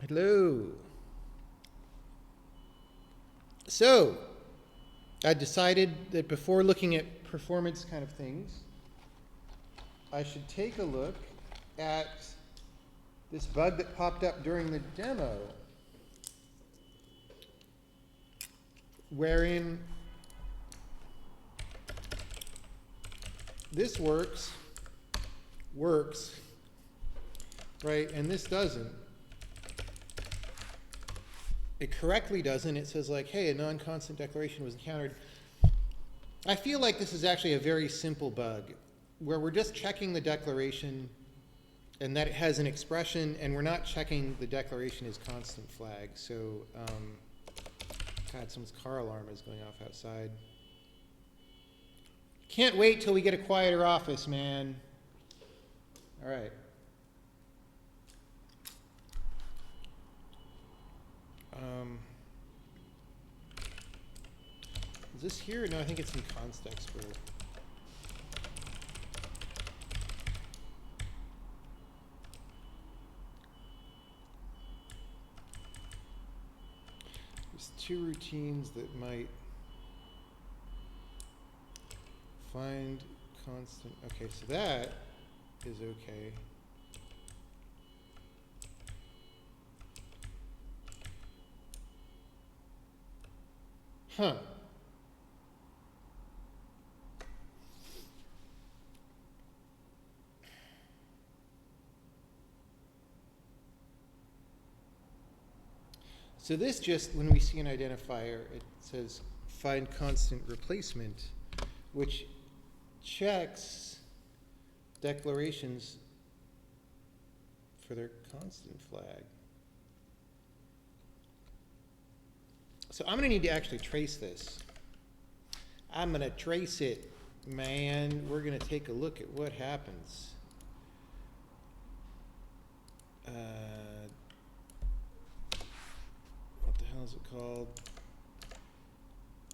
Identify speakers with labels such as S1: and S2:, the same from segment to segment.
S1: Hello. So, I decided that before looking at performance kind of things, I should take a look at this bug that popped up during the demo, wherein this works, right, and this doesn't. It correctly doesn't. It says like, hey, a non-constant declaration was encountered. I feel like this is actually a very simple bug where we're just checking the declaration and that it has an expression, and we're not checking the declaration as constant flag. So, God, someone's car alarm is going off outside. Can't wait till we get a quieter office, man. All right. Is this here? No, I think it's in const expert. There's two routines that might find constant. Okay, so that is okay. Huh. So this just, when we see an identifier, it says find constant replacement, which checks declarations for their constant flag. So I'm going to need to actually trace this. I'm going to trace it, man. We're going to take a look at what happens. What the hell is it called?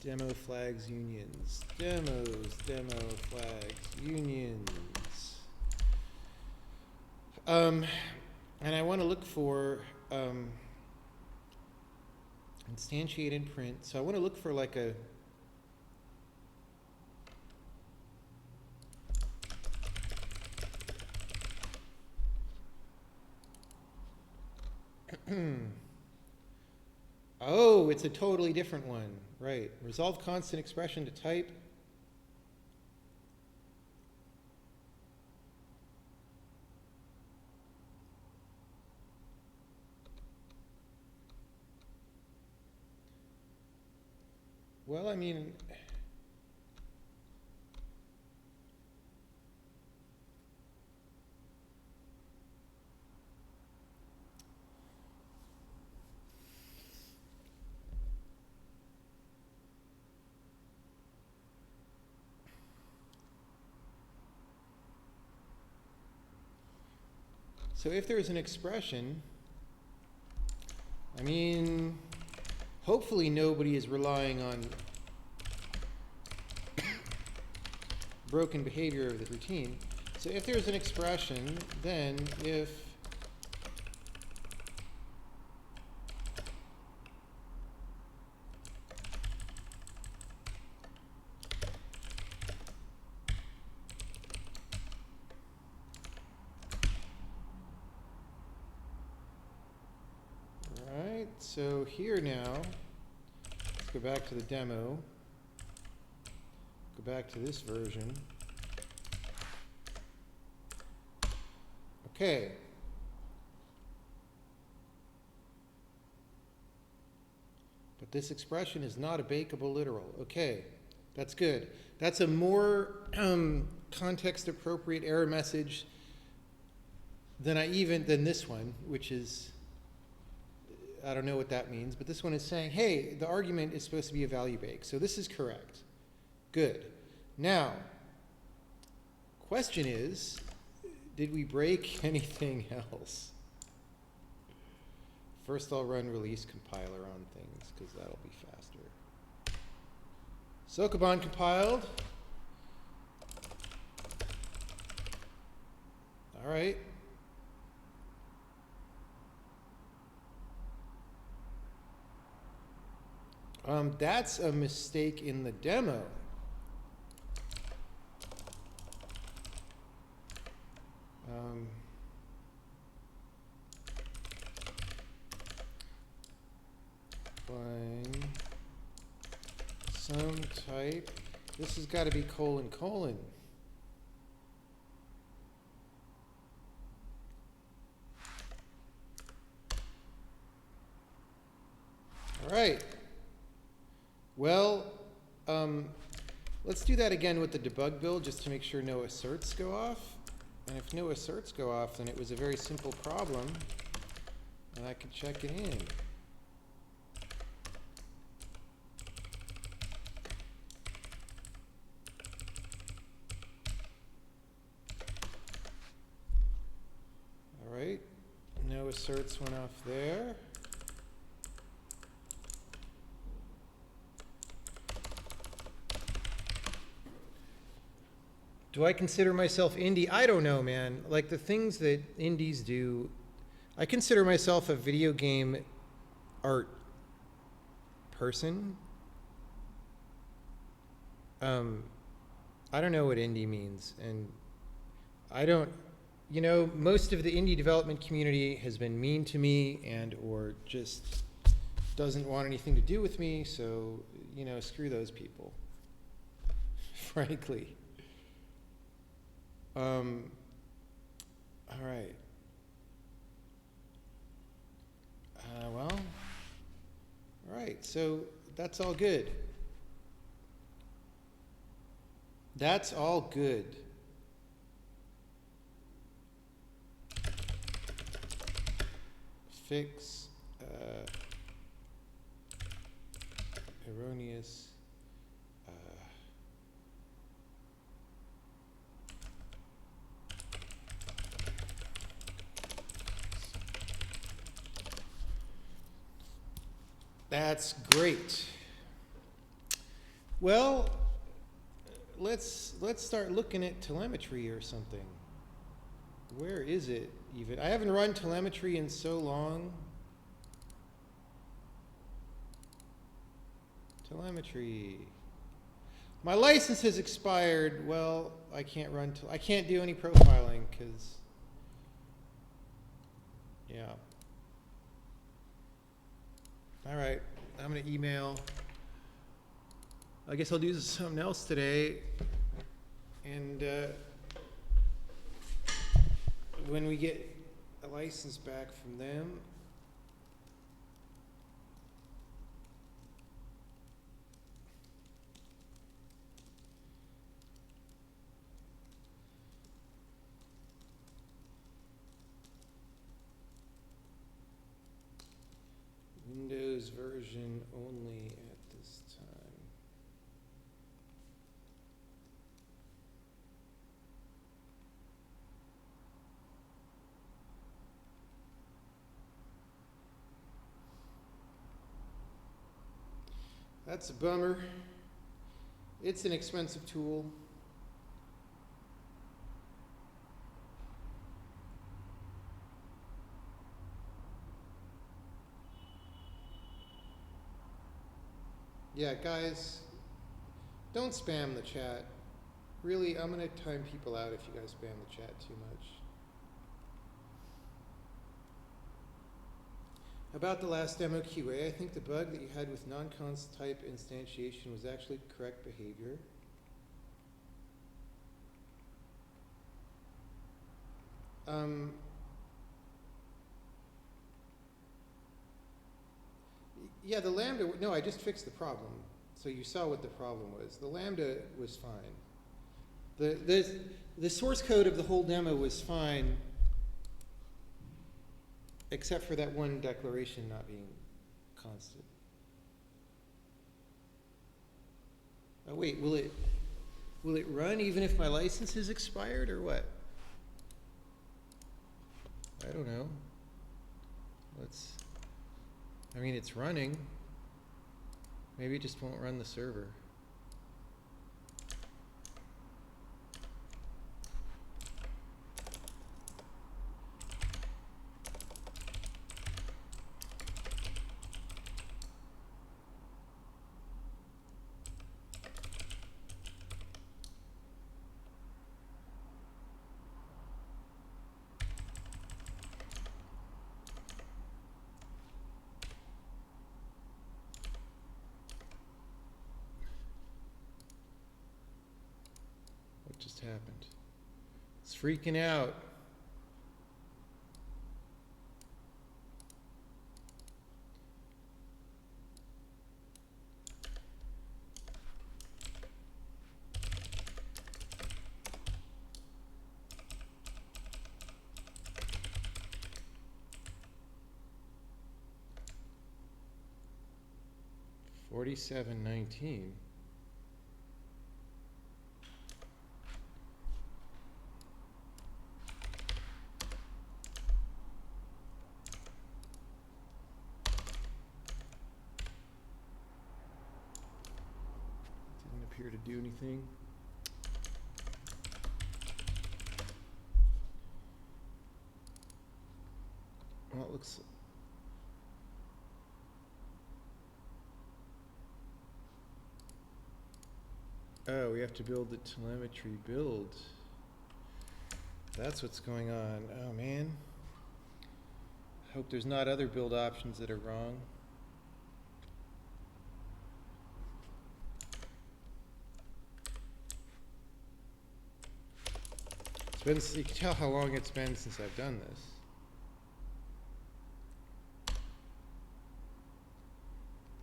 S1: Demo flags unions. Demos, demo flags unions. And I want to look for instantiate and print. So I want to look for like a oh, it's a totally different one. Right. Resolve constant expression to type. Well, I mean, so if there's an expression, I mean, hopefully nobody is relying on broken behavior of the routine. So if there's an expression, then if so here now, let's go back to the demo, go back to this version. Okay. But this expression is not a bakeable literal. Okay, that's good. That's a more context appropriate error message than this one, which is, I don't know what that means, but this one is saying, hey, the argument is supposed to be a value bake. So this is correct. Good. Now, question is, did we break anything else? First I'll run release compiler on things, because that'll be faster. Sokoban compiled. All right. That's a mistake in the demo. Find some type. This has got to be colon colon. All right. Well, let's do that again with the debug build just to make sure no asserts go off. And if no asserts go off, then it was a very simple problem, and I could check it in. All right, no asserts went off there. Do I consider myself indie? I don't know, man. Like the things that indies do, I consider myself a video game art person. I don't know what indie means, and I don't, you know, most of the indie development community has been mean to me and or just doesn't want anything to do with me, so, you know, screw those people, frankly. All right. Well, all right, so that's all good. That's all good. Fix erroneous That's great. Well, let's start looking at telemetry or something. Where is it even? I haven't run telemetry in so long. Telemetry. My license has expired. Well, I can't run. I can't do any profiling because, yeah. All right, I'm going to email. I guess I'll do something else today. And when we get a license back from them, Windows version only at this time. That's a bummer. It's an expensive tool. Yeah, guys, don't spam the chat. Really, I'm going to time people out if you guys spam the chat too much. About the last demo QA, I think the bug that you had with non-const type instantiation was actually correct behavior. Yeah, the Lambda, no, I just fixed the problem. So you saw what the problem was. The Lambda was fine. The source code of the whole demo was fine, except for that one declaration not being constant. Oh wait, will it run even if my license is expired or what? I don't know. I mean, it's running. Maybe it just won't run the server. just happened? It's freaking out. $47.19. Didn't appear to do anything. Well, it looks. Oh, we have to build the telemetry build. That's what's going on. Oh man. Hope there's not other build options that are wrong. It's been, you can tell how long it's been since I've done this.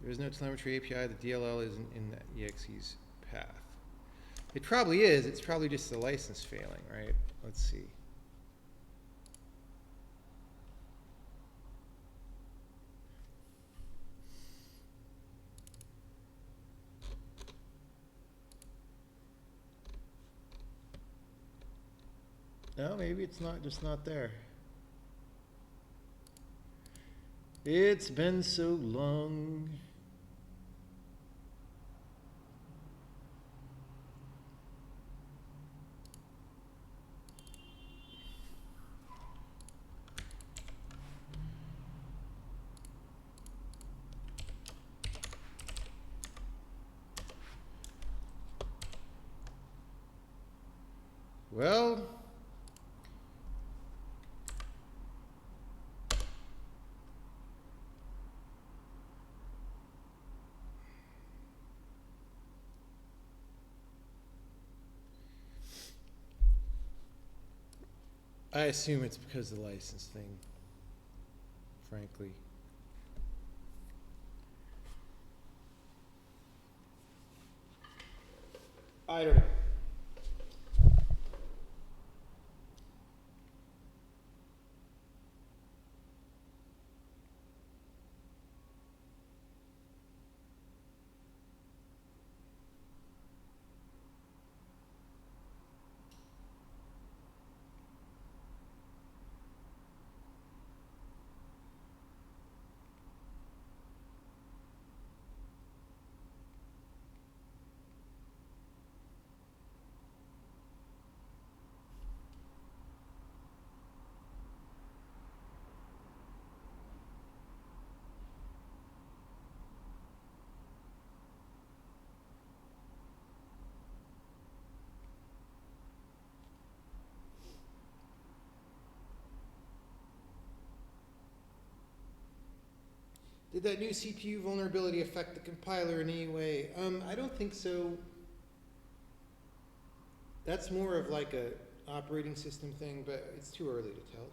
S1: There is no telemetry API. The DLL isn't in the EXE's path. It probably is. It's probably just the license failing, right? Let's see. No, maybe it's not just not there. It's been so long. Well, I assume it's because of the license thing, frankly. I don't know. Did that new CPU vulnerability affect the compiler in any way? I don't think so. That's more of like a operating system thing, but it's too early to tell.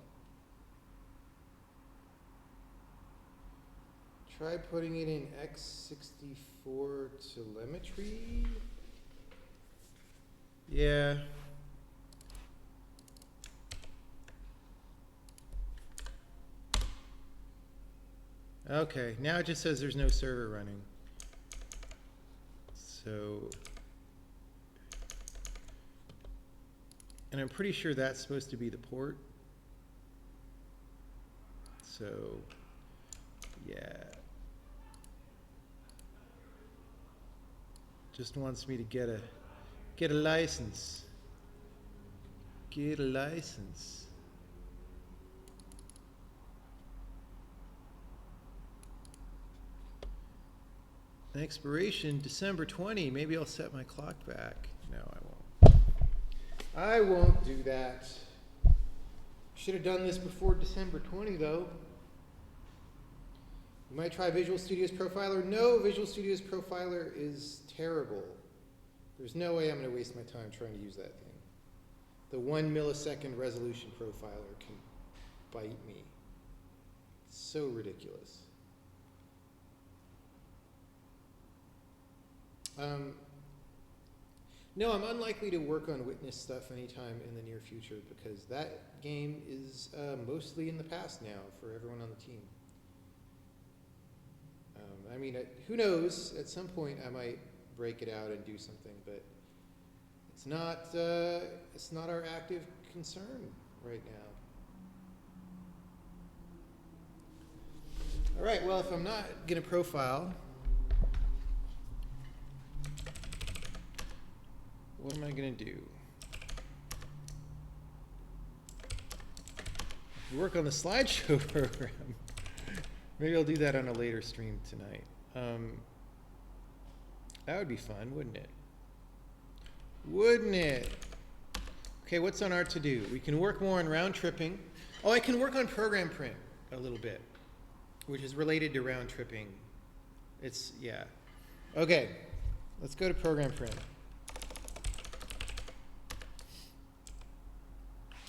S1: Try putting it in x64 telemetry. Yeah. Okay, now it just says there's no server running. So, and I'm pretty sure that's supposed to be the port. So, yeah. Just wants me to get a license. Get a license. Expiration December 20. Maybe I'll set my clock back. No, I won't. I won't do that. Should have done this before December 20 though. You might try Visual Studio's Profiler. No, Visual Studio's Profiler is terrible. There's no way I'm going to waste my time trying to use that thing. The 1 millisecond resolution profiler can bite me. So ridiculous. No, I'm unlikely to work on witness stuff anytime in the near future because that game is mostly in the past now for everyone on the team. I mean, who knows? At some point, I might break it out and do something, but it's not our active concern right now. All right. Well, if I'm not going to profile, what am I going to do? Work on the slideshow program. Maybe I'll do that on a later stream tonight. That would be fun, wouldn't it? Wouldn't it? Okay, what's on our to-do? We can work more on round tripping. Oh, I can work on program print a little bit, which is related to round tripping. Yeah. Okay, let's go to program print.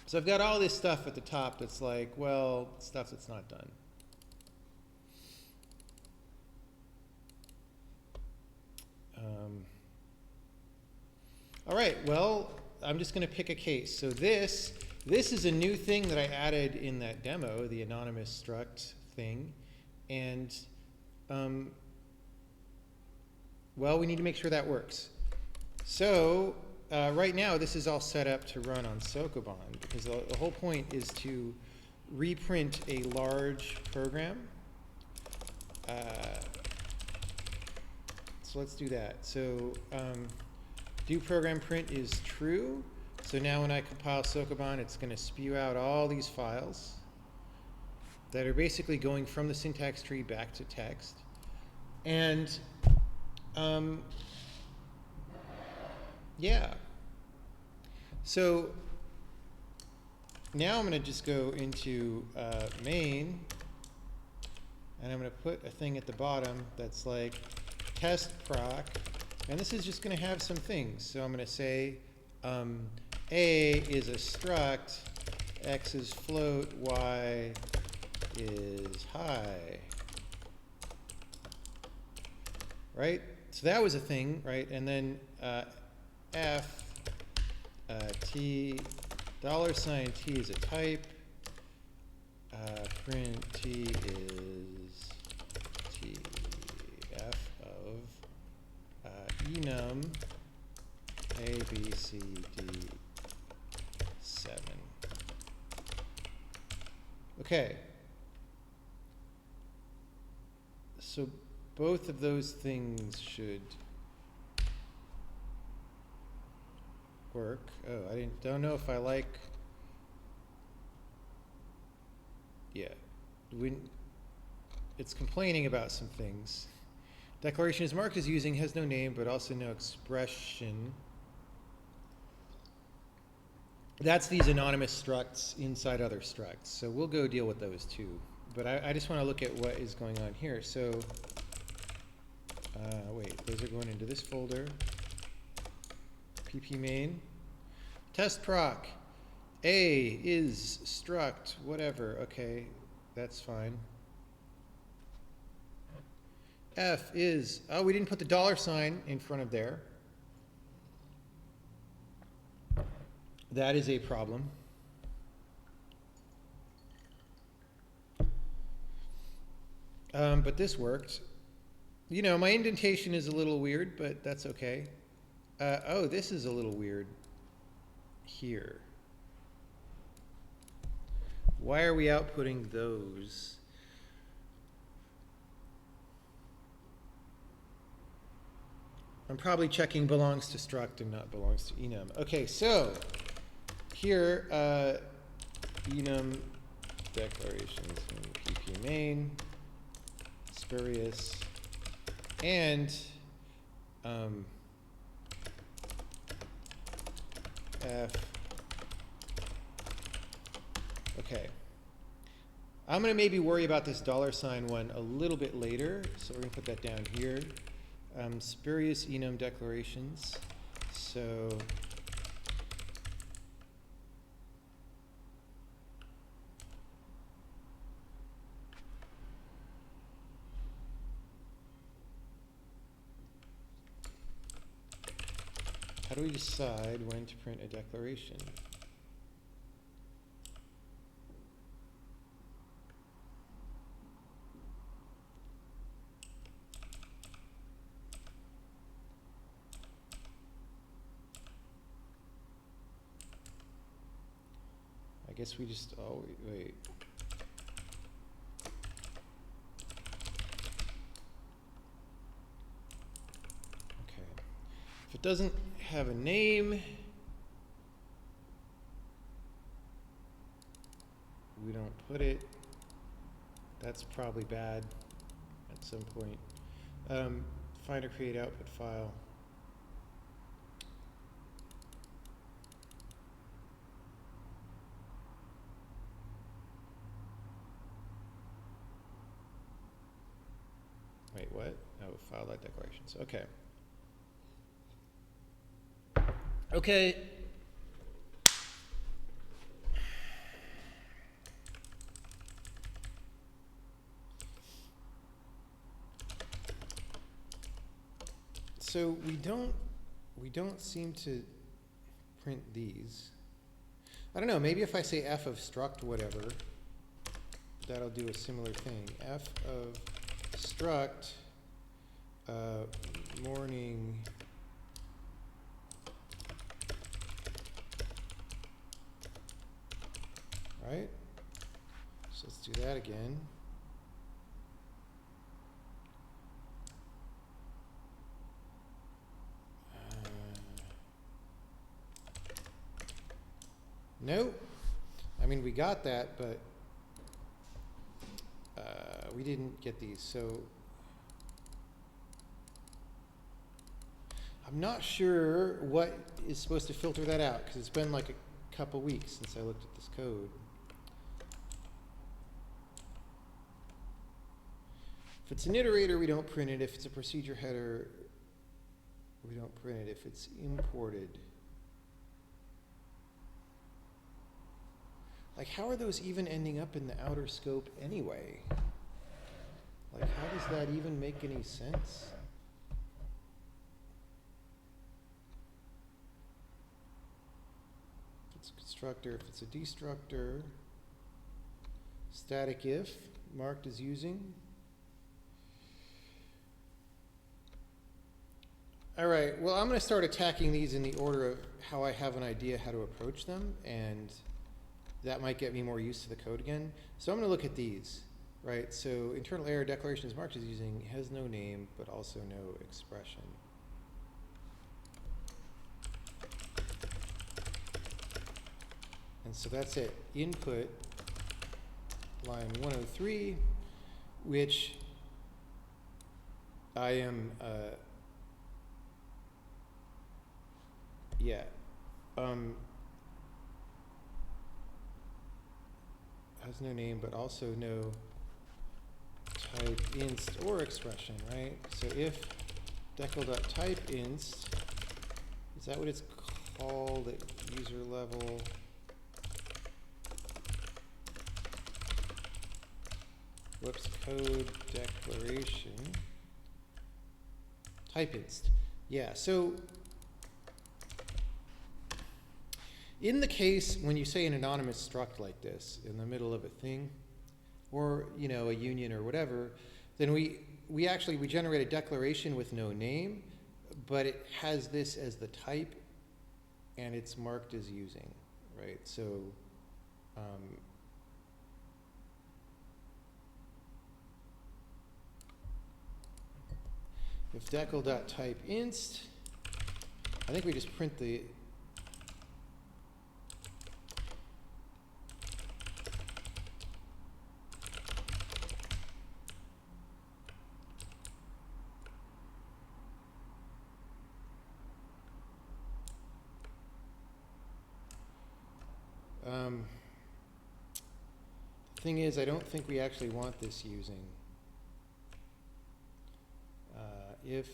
S1: So I've got all this stuff at the top that's like, well, stuff that's not done. All right, well, I'm just going to pick a case. So this is a new thing that I added in that demo, the anonymous struct thing. And, well, we need to make sure that works. So right now, this is all set up to run on Sokoban because the whole point is to reprint a large program. So let's do that. So do program print is true. So now when I compile Sokoban, it's going to spew out all these files that are basically going from the syntax tree back to text. And yeah. So now I'm going to just go into main, and I'm going to put a thing at the bottom that's like test proc, and this is just going to have some things. So I'm going to say A is a struct, X is float, Y is high. Right? So that was a thing, right? And then F, T, $T is a type, print T is T, F of enum A, B, C, D, 7. Okay. So both of those things should work. Oh, I don't know if I like. Yeah, it's complaining about some things. Declaration is marked as using, has no name, but also no expression. That's these anonymous structs inside other structs. So we'll go deal with those too. But I just want to look at what is going on here. So wait, those are going into this folder. PP main. Test proc. A is struct, whatever. Okay, that's fine. F is, oh, we didn't put the $sign in front of there. That is a problem. But this worked. You know, my indentation is a little weird, but that's okay. Oh, this is a little weird here. Why are we outputting those? I'm probably checking belongs to struct and not belongs to enum. Okay, so here, enum declarations in pp main, spurious, and F. Okay. I'm going to maybe worry about this $sign one a little bit later, so we're going to put that down here. Spurious enum declarations. So do we decide when to print a declaration? I guess we just, oh, wait. Okay. If it doesn't have a name, we don't put it. That's probably bad at some point. Find or create output file. Wait, what? Oh, file that declarations. Okay. Okay. So we don't seem to print these. I don't know, maybe if I say f of struct whatever, that'll do a similar thing. F of struct morning right? So let's do that again. Nope. I mean, we got that, but we didn't get these. So I'm not sure what is supposed to filter that out, because it's been like a couple weeks since I looked at this code. If it's an iterator, we don't print it. If it's a procedure header, we don't print it. If it's imported. Like, how are those even ending up in the outer scope anyway? Like, how does that even make any sense? If it's a constructor, if it's a destructor, static if, marked as using. All right, well, I'm going to start attacking these in the order of how I have an idea how to approach them, and that might get me more used to the code again. So I'm going to look at these, right? So internal error declaration is marked as using, has no name, but also no expression. And so that's it. Input line 103, which I am, has no name, but also no type inst or expression, right? So if decal.type inst, is that what it's called at user level? Whoops, code declaration. Type inst. Yeah, so in the case when you say an anonymous struct like this in the middle of a thing, or a union or whatever, then we generate a declaration with no name, but it has this as the type, and it's marked as using, right? So if decal.type inst, I think we just print the thing is, I don't think we actually want this using. If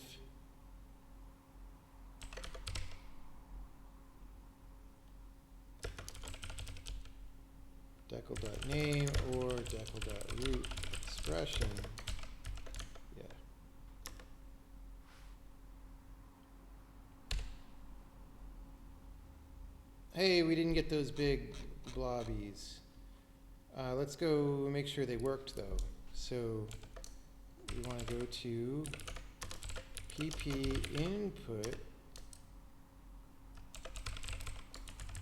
S1: decal.name or decal.root expression, yeah. Hey, we didn't get those big blobbies. Let's go make sure they worked though. So we want to go to pp input.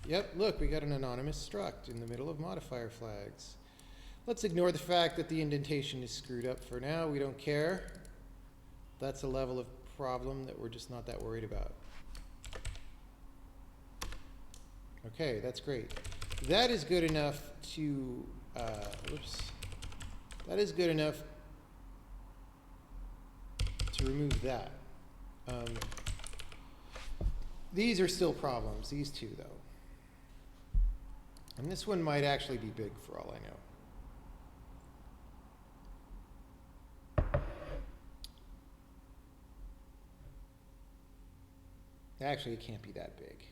S1: Yep, look, we got an anonymous struct in the middle of modifier flags. Let's ignore the fact that the indentation is screwed up for now. We don't care. That's a level of problem that we're just not that worried about. Okay, that's great. That is good enough to, that is good enough to remove that. These are still problems, these two though. And this one might actually be big for all I know. Actually, it can't be that big.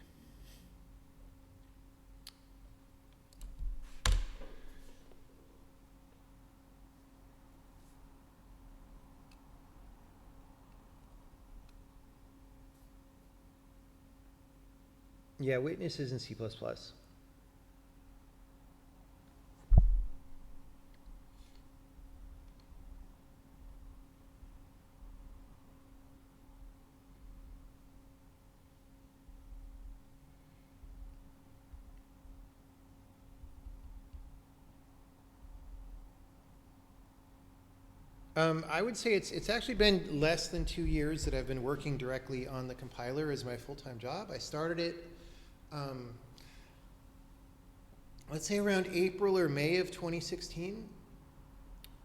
S1: Yeah, witness is in C++. I would say it's actually been less than 2 years that I've been working directly on the compiler as my full-time job. I started it, let's say around April or May of 2016.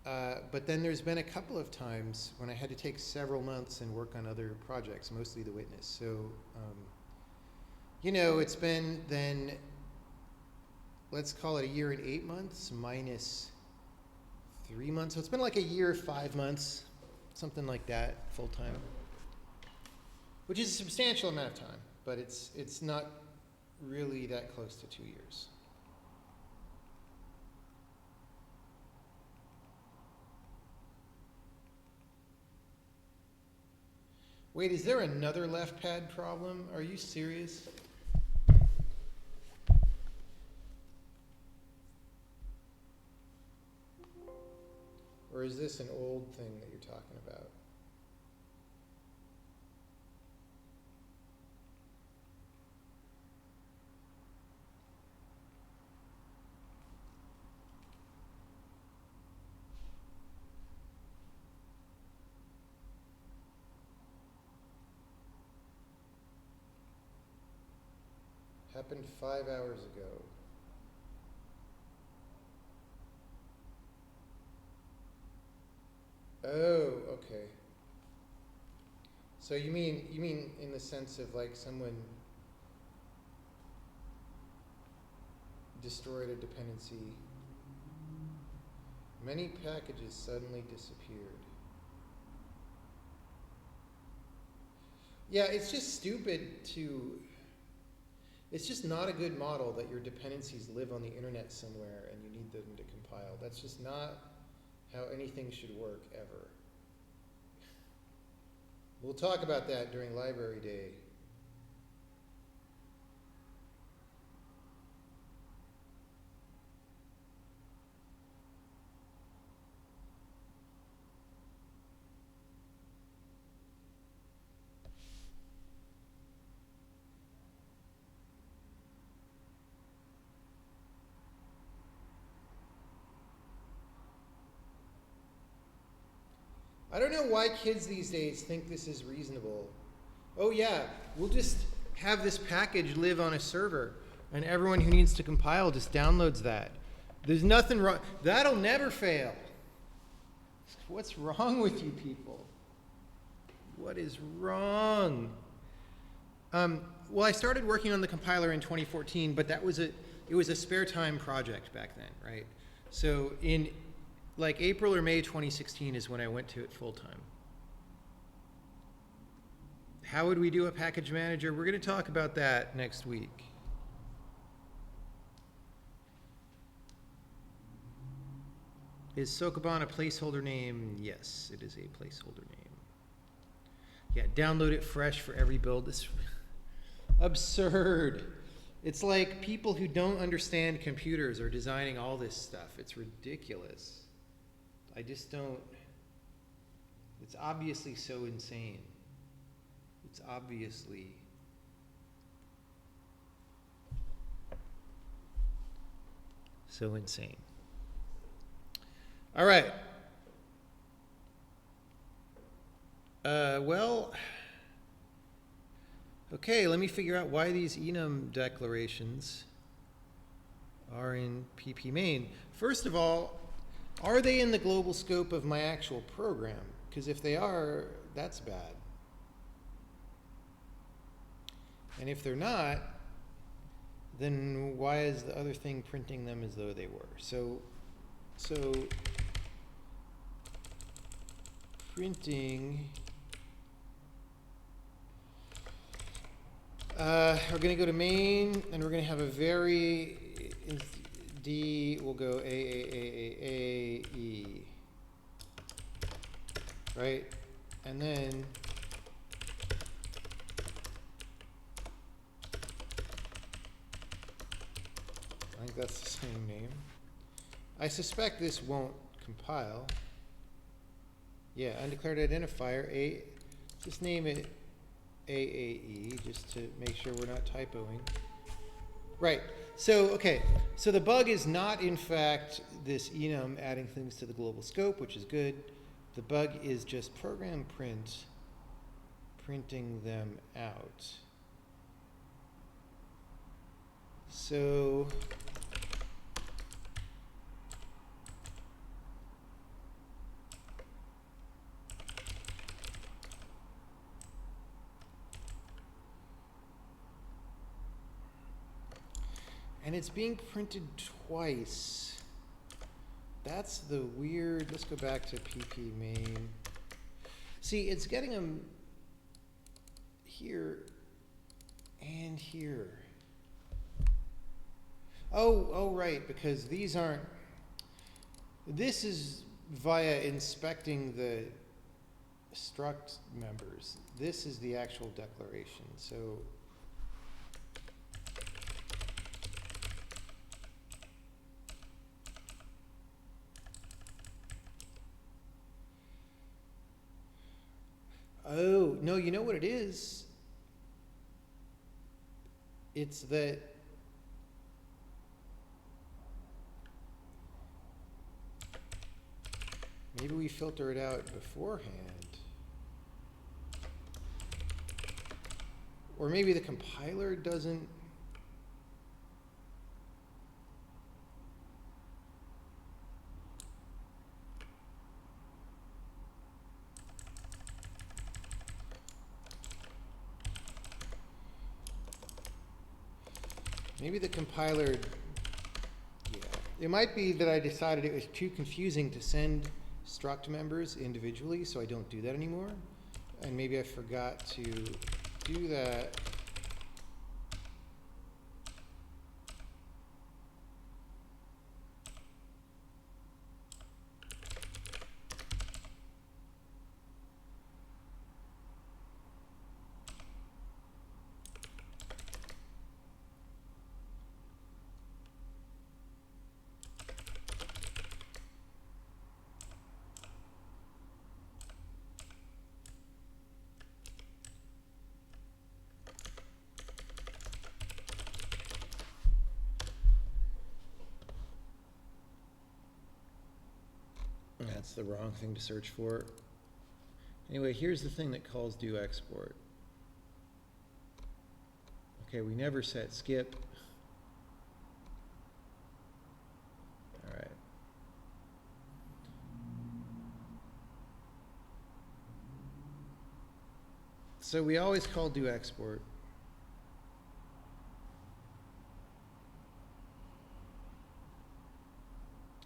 S1: But then there's been a couple of times when I had to take several months and work on other projects, mostly the witness. So, you know, it's been then, let's call it a year and 8 months minus 3 months. So it's been like a year, 5 months, something like that, full time. Which is a substantial amount of time, but it's not really that close to 2 years. Wait, is there another left pad problem? Are you serious? Or is this an old thing that you're talking about? Happened 5 hours ago. Oh, okay. So you mean in the sense of like someone destroyed a dependency. Many packages suddenly disappeared. Yeah, it's just stupid to, it's just not a good model that your dependencies live on the internet somewhere and you need them to compile. That's just not how anything should work ever. We'll talk about that during library day. I don't know why kids these days think this is reasonable. Oh yeah, we'll just have this package live on a server and everyone who needs to compile just downloads that. There's nothing wrong. That'll never fail. What's wrong with you people? What is wrong? Well, I started working on the compiler in 2014, but it was a spare time project back then, right? So in like April or May 2016 is when I went to it full time. How would we do a package manager? We're going to talk about that next week. Is Sokoban a placeholder name? Yes, it is a placeholder name. Yeah, download it fresh for every build. It's absurd. It's like people who don't understand computers are designing all this stuff. It's ridiculous. I just don't. It's obviously so insane. It's obviously so insane. All right. Well, okay, let me figure out why these enum declarations are in pp main. First of all, are they in the global scope of my actual program? Because if they are, that's bad. And if they're not, then why is the other thing printing them as though they were? So printing, we're going to go to main, and we're going to have a very, D will go A, right? And then I think that's the same name. I suspect this won't compile. Yeah, undeclared identifier, just name it AAE, just to make sure we're not typoing. Right, so, okay, so the bug is not, in fact, this enum adding things to the global scope, which is good. The bug is just program print, printing them out. So, and it's being printed twice. That's the weird, let's go back to pp main. See, it's getting them here and here. Oh, right, because these aren't, this is via inspecting the struct members. This is the actual declaration, so. Oh, no, you know what it is? It's that maybe we filter it out beforehand. Or maybe the compiler doesn't. Maybe the compiler, yeah. It might be that I decided it was too confusing to send struct members individually, so I don't do that anymore. And maybe I forgot to do that. That's the wrong thing to search for. Anyway, here's the thing that calls do export. Okay, we never set skip. All right. So we always call do export.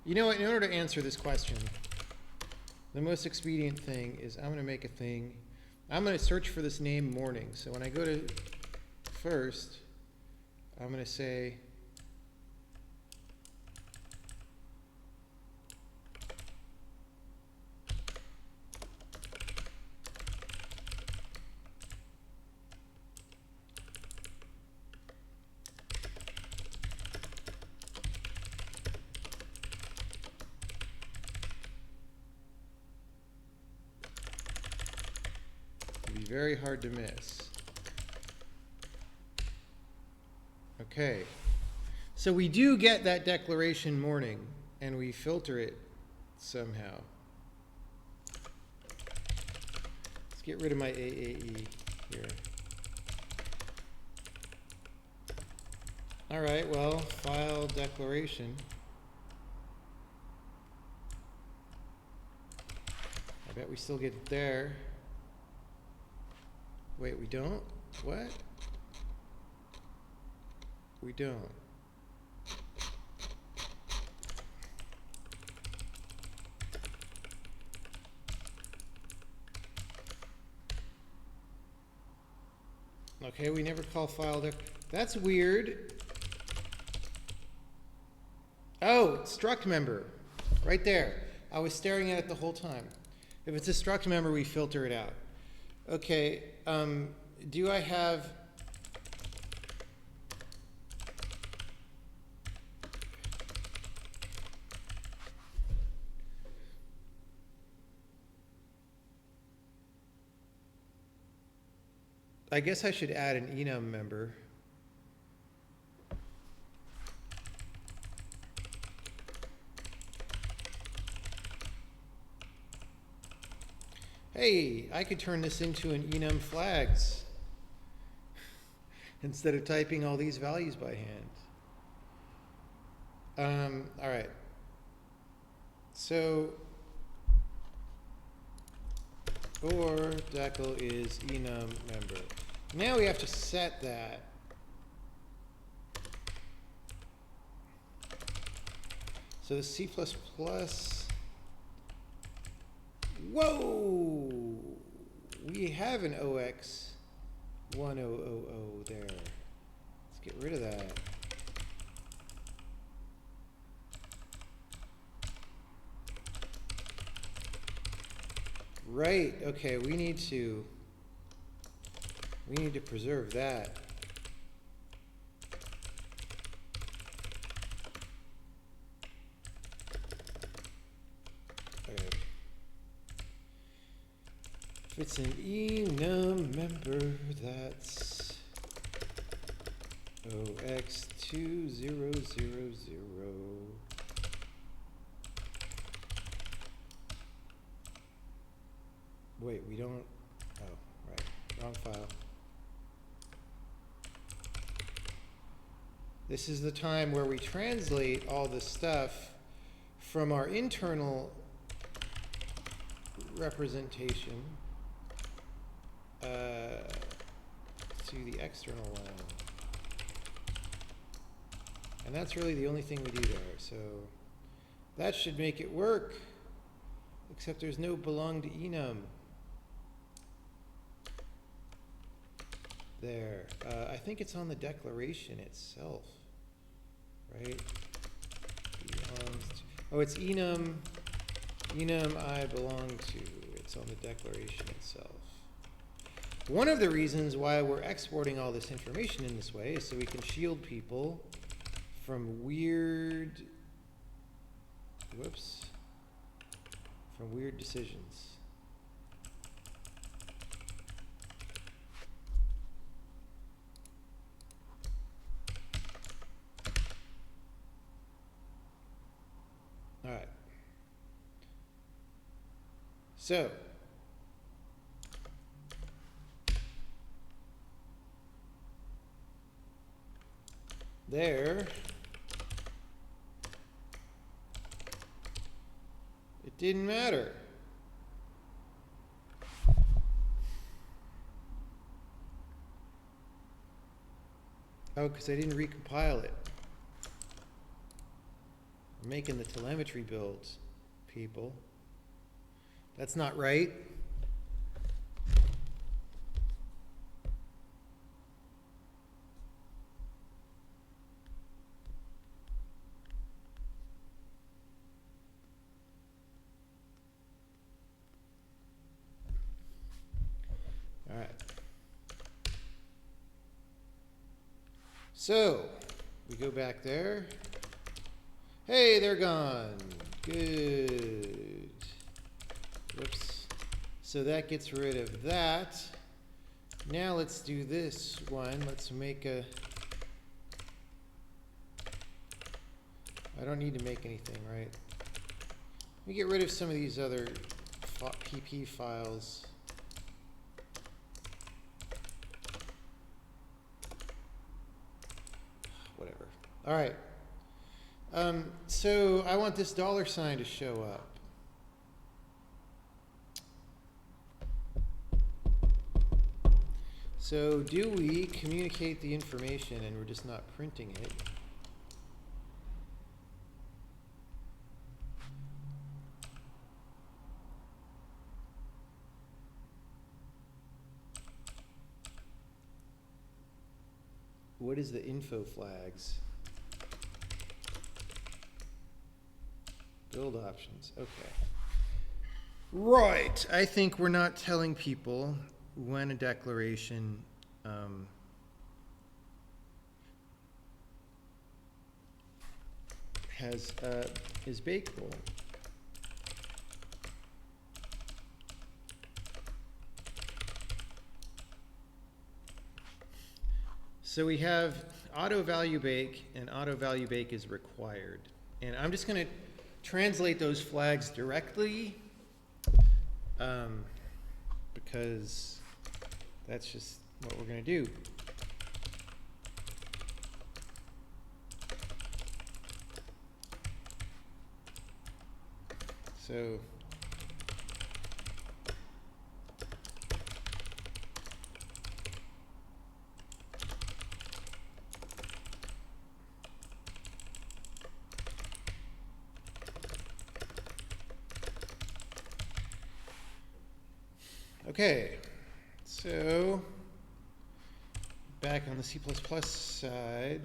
S1: You know what, in order to answer this question, the most expedient thing is I'm going to make a thing. I'm going to search for this name morning. So when I go to first, I'm going to say very hard to miss. Okay. So we do get that declaration morning, and we filter it somehow. Let's get rid of my AAE here. All right, well, file declaration. I bet we still get it there. Wait, we don't? What? We don't. Okay, we never call file dec. That's weird. Oh, struct member. Right there. I was staring at it the whole time. If it's a struct member, we filter it out. Okay, do I have... I guess I should add an enum member. Hey, I could turn this into an enum flags instead of typing all these values by hand. All right. So, or decal is enum member. Now we have to set that. So the C++. Whoa! We have an OX 1000 there. Let's get rid of that. Right, okay, we need to preserve that. Okay. If it's an enum member, that's OX2000. Wait, we don't, oh, right, wrong file. This is the time where we translate all the stuff from our internal representation to the external one. And that's really the only thing we do there. So that should make it work, except there's no belong to enum. There. I think it's on the declaration itself, right? Oh, it's enum I belong to. It's on the declaration itself. One of the reasons why we're exporting all this information in this way is so we can shield people from weird, from weird decisions. All right. So, there, it didn't matter. Oh, because I didn't recompile it. I'm making the telemetry builds, people. That's not right. All right. So, we go back there. Hey, they're gone. Good. Whoops. So that gets rid of that. Now let's do this one. Let's make a... I don't need to make anything, right? Let me get rid of some of these other PP files. Whatever. All right. So I want this $sign to show up. So do we communicate the information and we're just not printing it? What is the info flags? Build options, okay. Right, I think we're not telling people when a declaration is bakeable. So we have auto value bake, and auto value bake is required. And I'm just going to translate those flags directly because that's just what we're going to do. So okay, so back on the C++ side,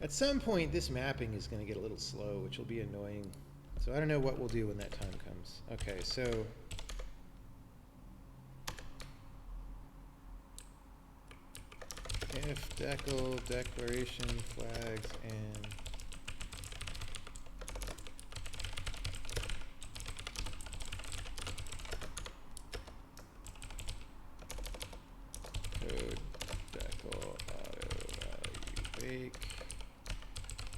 S1: at some point, this mapping is going to get a little slow, which will be annoying. So I don't know what we'll do when that time comes. Okay, so if decal declaration flags and code decal auto value bake.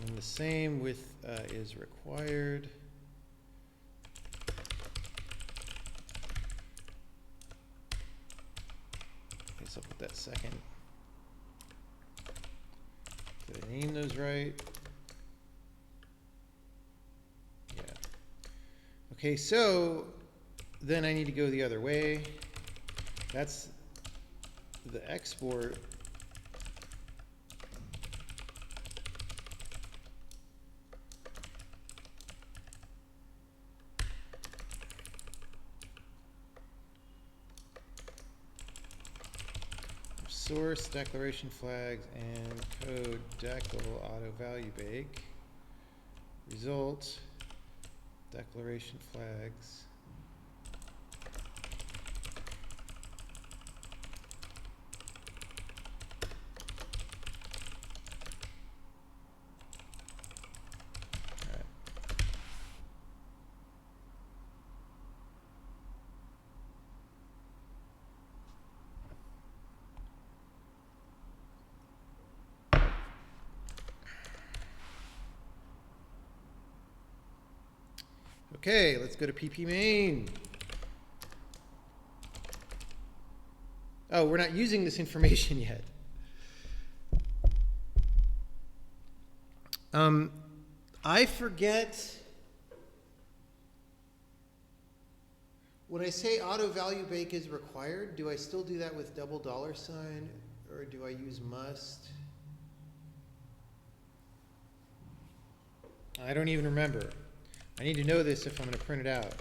S1: And the same with is required. Okay, so I'll put that second. Did I name those right? Yeah. Okay, so then I need to go the other way. That's the export. Source declaration flags and code decal auto value bake. Result declaration flags. Okay, let's go to PP main. Oh, we're not using this information yet. I forget. When I say auto value bake is required, do I still do that with $, or do I use must? I don't even remember. I need to know this if I'm going to print it out.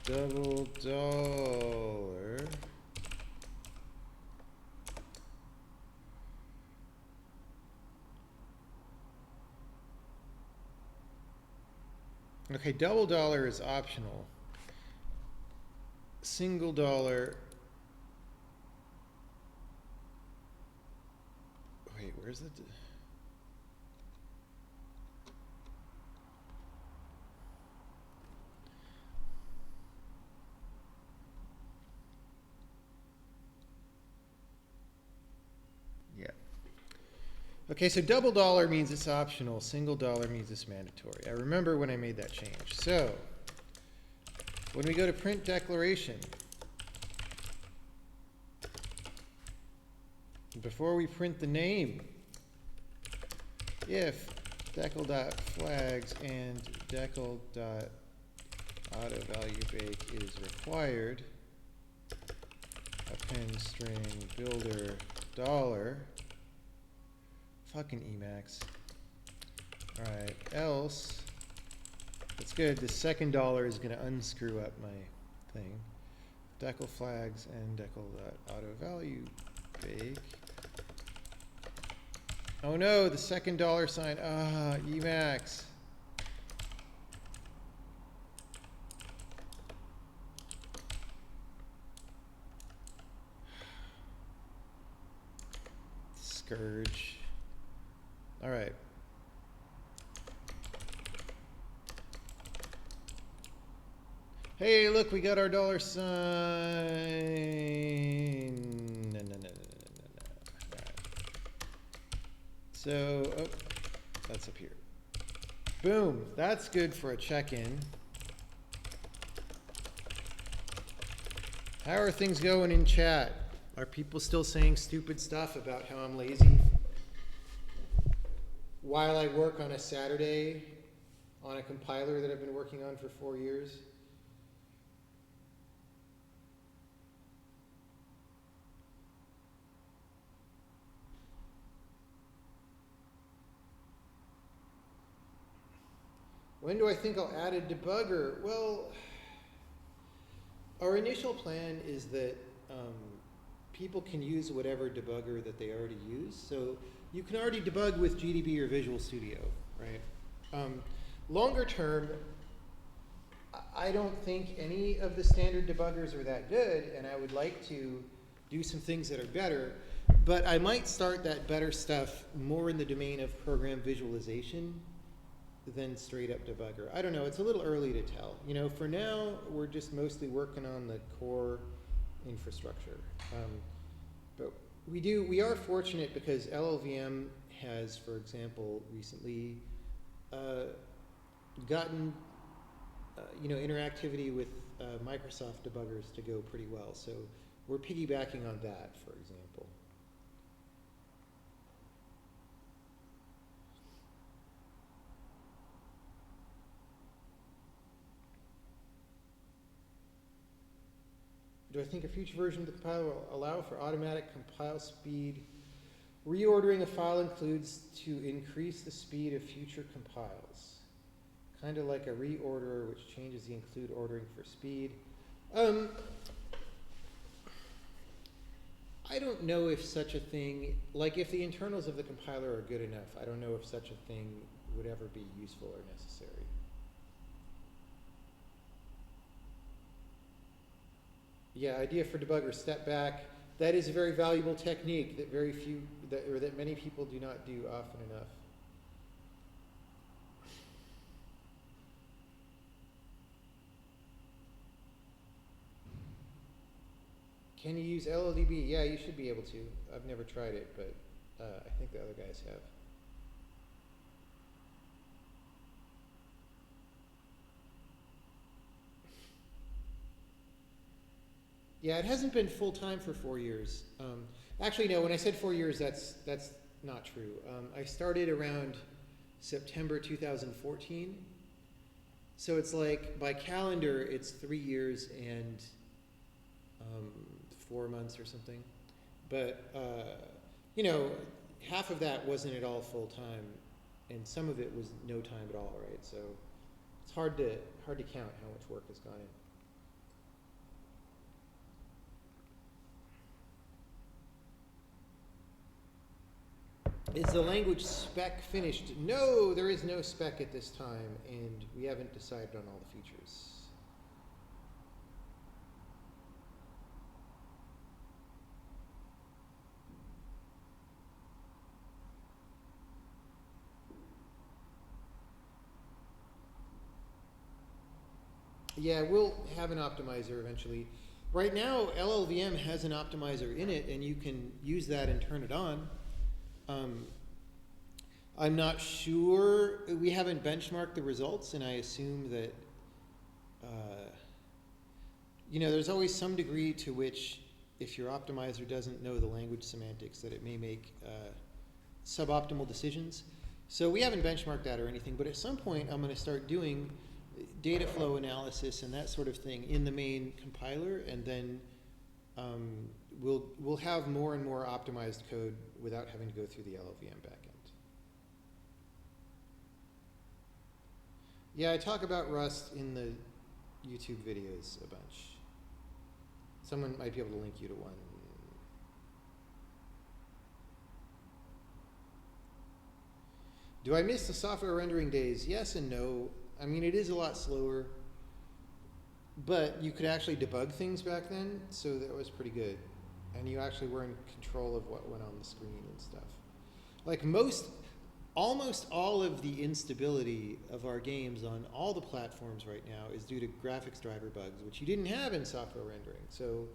S1: double dollar okay, double dollar is optional. Single dollar. Wait, where's the? Yeah. Okay, so double dollar means it's optional. Single dollar means it's mandatory. I remember when I made that change. So when we go to print declaration, before we print the name, if decal.flags and decal.autoValueBake is required, append string builder dollar, fucking Emacs. All right, else, that's good. The second dollar is going to unscrew up my thing. Decal flags and decal.autoValueBake. Oh no, the second dollar sign. Ah, Emacs. Scourge. All right. Hey, look, we got our dollar sign. No. All right. So, oh, that's up here. Boom. That's good for a check-in. How are things going in chat? Are people still saying stupid stuff about how I'm lazy? While I work on a Saturday on a compiler that I've been working on for 4 years? When do I think I'll add a debugger? Well, our initial plan is that people can use whatever debugger that they already use. So you can already debug with GDB or Visual Studio, right? Longer term, I don't think any of the standard debuggers are that good, and I would like to do some things that are better, but I might start that better stuff more in the domain of program visualization than straight up debugger. I don't know, it's a little early to tell. You know, for now, we're just mostly working on the core infrastructure. But we are fortunate because LLVM has, for example, recently gotten interactivity with Microsoft debuggers to go pretty well. So we're piggybacking on that, for example. Do I think a future version of the compiler will allow for automatic compile speed? Reordering a file includes to increase the speed of future compiles. Kind of like a reorderer, which changes the include ordering for speed. I don't know if such a thing, like if the internals of the compiler are good enough, I don't know if such a thing would ever be useful or necessary. Yeah, idea for debugger, step back. That is a very valuable technique that that many people do not do often enough. Can you use LLDB? Yeah, you should be able to. I've never tried it, but I think the other guys have. Yeah, it hasn't been full-time for 4 years. Actually, no, when I said 4 years, that's not true. I started around September 2014. So it's like, by calendar, it's 3 years and 4 months or something. But, half of that wasn't at all full-time, and some of it was no time at all, right? So it's hard to count how much work has gone in. Is the language spec finished? No, there is no spec at this time, and we haven't decided on all the features. Yeah, we'll have an optimizer eventually. Right now, LLVM has an optimizer in it, and you can use that and turn it on. I'm not sure. We haven't benchmarked the results, and I assume that, there's always some degree to which, if your optimizer doesn't know the language semantics, that it may make suboptimal decisions. So we haven't benchmarked that or anything, but at some point I'm going to start doing data flow analysis and that sort of thing in the main compiler, and then we'll have more and more optimized code without having to go through the LLVM backend. Yeah, I talk about Rust in the YouTube videos a bunch. Someone might be able to link you to one. Do I miss the software rendering days? Yes and no. I mean, it is a lot slower, but you could actually debug things back then, so that was pretty good. And you actually were in control of what went on the screen and stuff. Like almost all of the instability of our games on all the platforms right now is due to graphics driver bugs, which you didn't have in software rendering. So,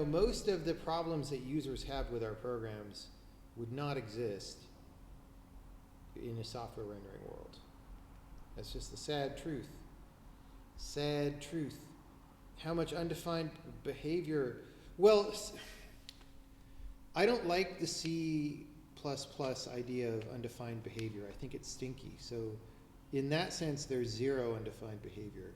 S1: most of the problems that users have with our programs would not exist in a software rendering world. That's just the sad truth. Sad truth. How much undefined behavior? Well, I don't like the C++ idea of undefined behavior. I think it's stinky. So in that sense, there's zero undefined behavior.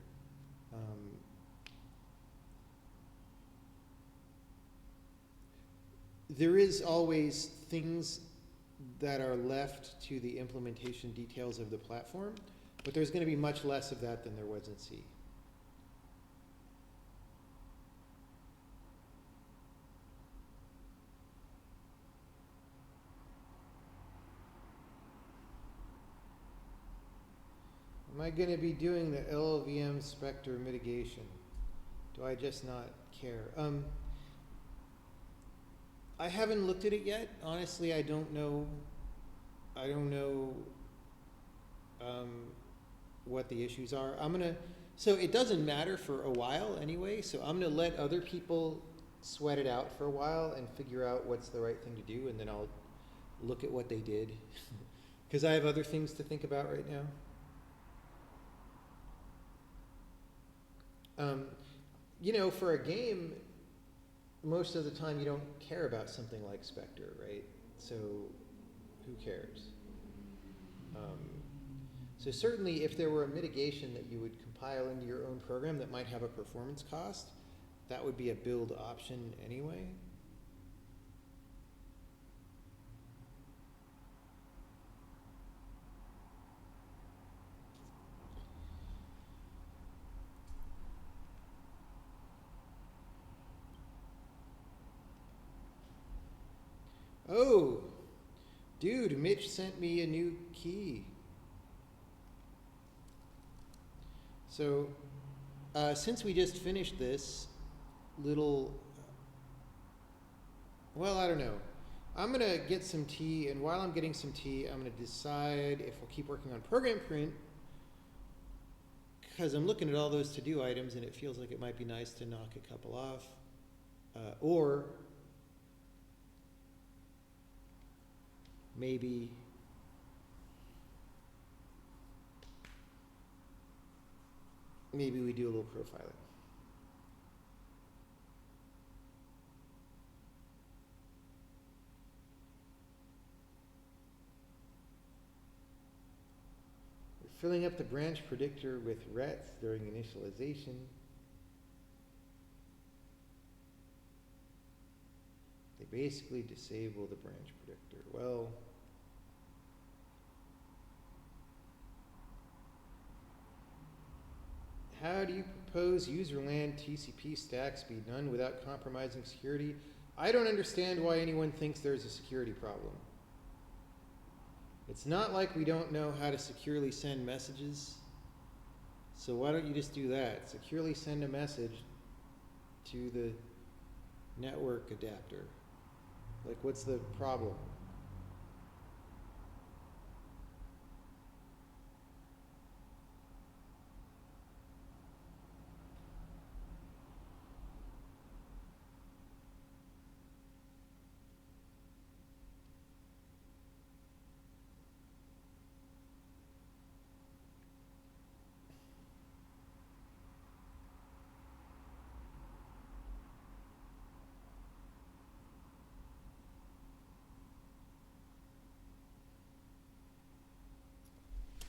S1: There is always things that are left to the implementation details of the platform, but there's going to be much less of that than there was in C. Am I going to be doing the LLVM Spectre mitigation? Do I just not care? I haven't looked at it yet. Honestly, I don't know. I don't know what the issues are. So it doesn't matter for a while anyway, so I'm gonna let other people sweat it out for a while and figure out what's the right thing to do, and then I'll look at what they did. Because I have other things to think about right now. For a game, most of the time you don't care about something like Spectre, right? So who cares? So certainly if there were a mitigation that you would compile into your own program that might have a performance cost, that would be a build option anyway. Oh, dude, Mitch sent me a new key. So, since we just finished this little, I don't know. I'm going to get some tea, and while I'm getting some tea, I'm going to decide if we'll keep working on program print, because I'm looking at all those to-do items, and it feels like it might be nice to knock a couple off, or maybe we do a little profiling. We're filling up the branch predictor with rets during initialization. They basically disable the branch predictor. Well, how do you propose userland TCP stacks be done without compromising security? I don't understand why anyone thinks there's a security problem. It's not like we don't know how to securely send messages. So why don't you just do that? Securely send a message to the network adapter. Like, what's the problem?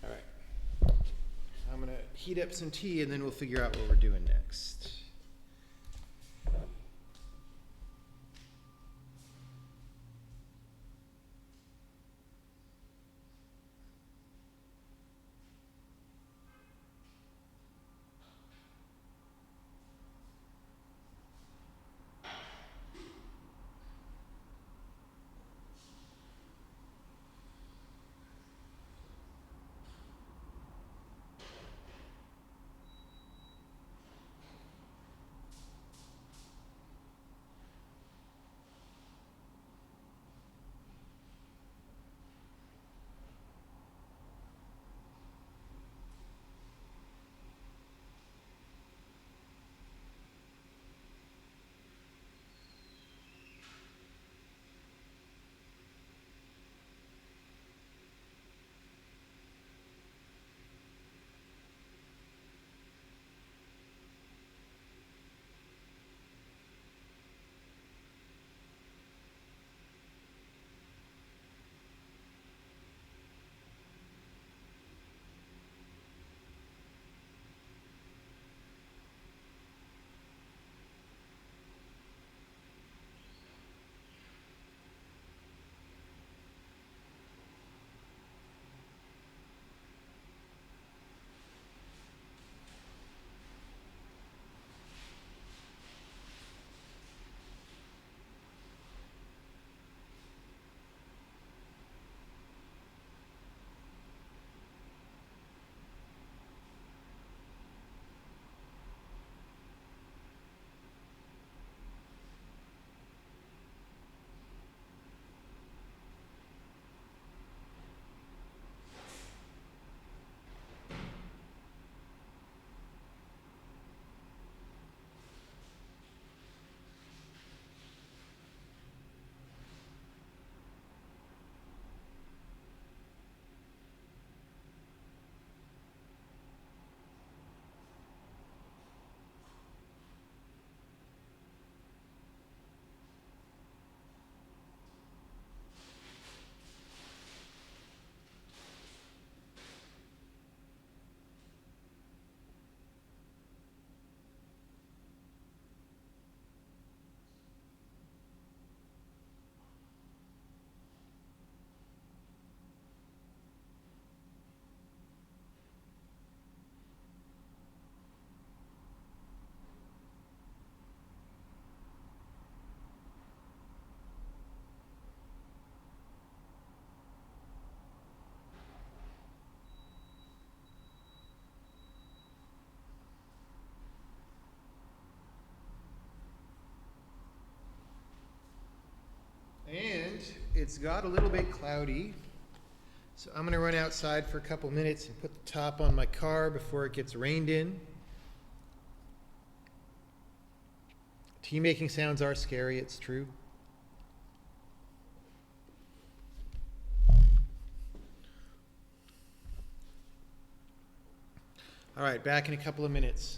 S1: All right. I'm going to heat up some tea and then we'll figure out what we're doing next. And it's got a little bit cloudy, so I'm going to run outside for a couple minutes and put the top on my car before it gets rained in. Tea making sounds are scary, it's true. All right, back in a couple of minutes.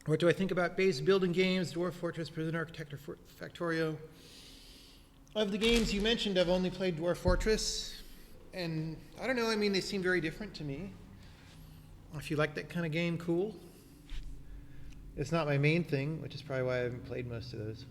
S1: What do I think about base building games, Dwarf Fortress, Prison Architect, or Factorio? Of the games you mentioned, I've only played Dwarf Fortress, and I don't know, I mean, they seem very different to me. If you like that kind of game, cool. It's not my main thing, which is probably why I haven't played most of those.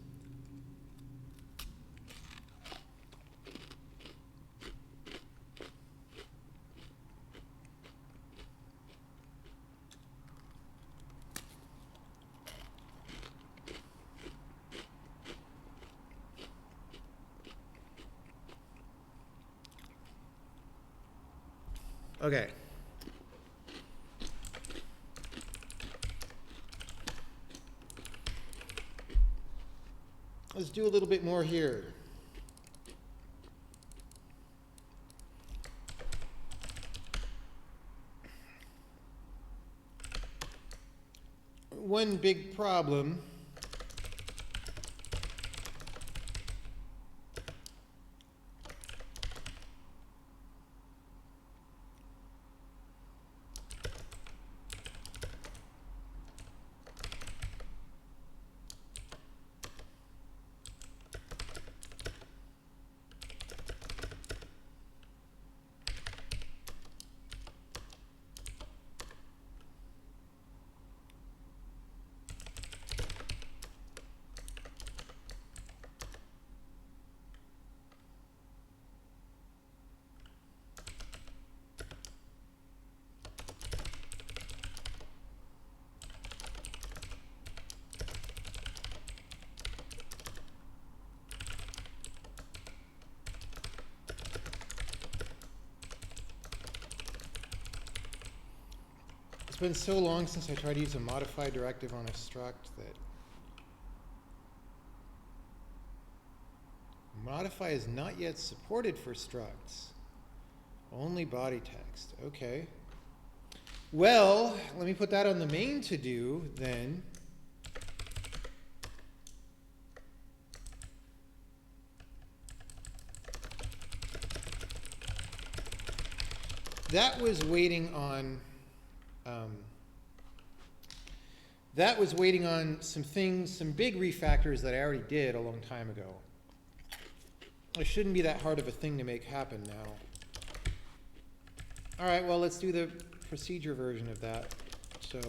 S1: Okay. Let's do a little bit more here. One big problem It's been so long since I tried to use a modify directive on a struct that modify is not yet supported for structs. Only body text. Okay. Well, let me put that on the main to-do then. That was waiting on some things, some big refactors that I already did a long time ago. It shouldn't be that hard of a thing to make happen now. All right, well, let's do the procedure version of that. So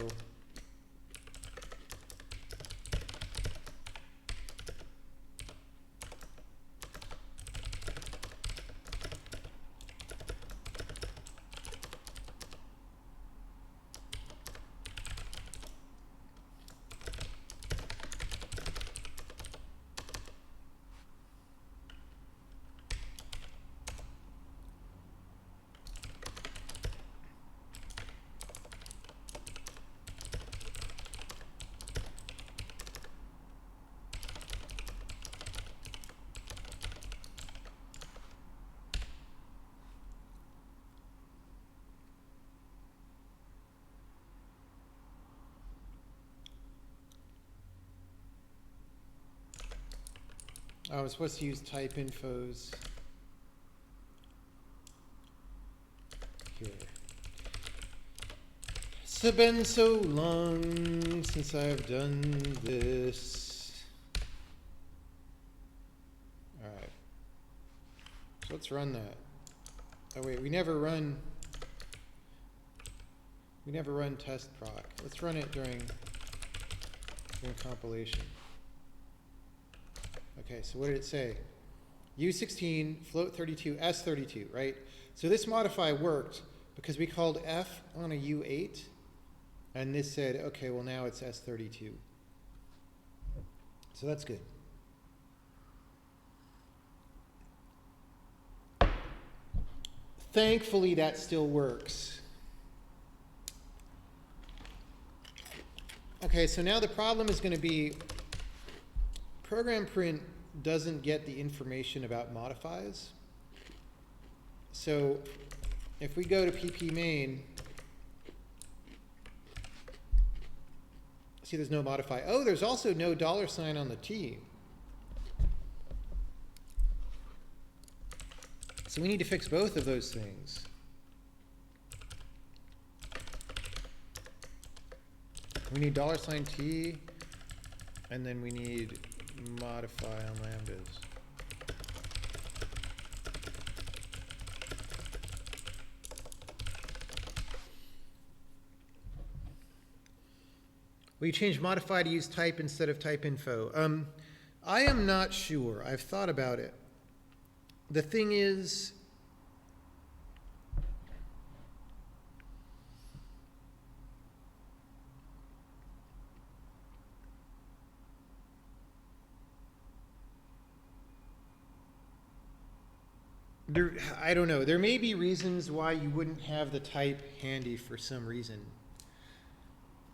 S1: I was supposed to use type infos here. It's been so long since I've done this. All right. So let's run that. Oh wait, we never run test proc. Let's run it during compilation. Okay, so what did it say? U16, float 32, S32, right? So this modify worked because we called F on a U8, and this said, okay, well now it's S32. So that's good. Thankfully, that still works. Okay, so now the problem is going to be program print doesn't get the information about modifies. So if we go to pp main, see there's no modify. Oh, there's also no $sign on the T. So we need to fix both of those things. We need $T, and then we need modify on lambdas. Will you change modify to use type instead of type info? I am not sure. I've thought about it. The thing is, I don't know. There may be reasons why you wouldn't have the type handy for some reason.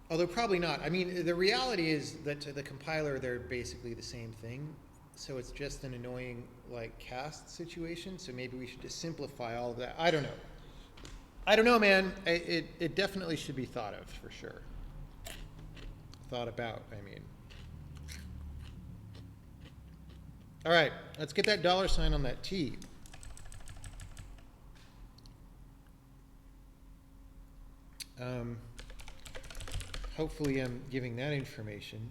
S1: Although probably not. I mean, the reality is that to the compiler, they're basically the same thing. So it's just an annoying, like, cast situation. So maybe we should just simplify all of that. I don't know. I don't know, man. It definitely should be thought of, for sure. Thought about, I mean. All right, let's get that $sign on that T. Hopefully I'm giving that information.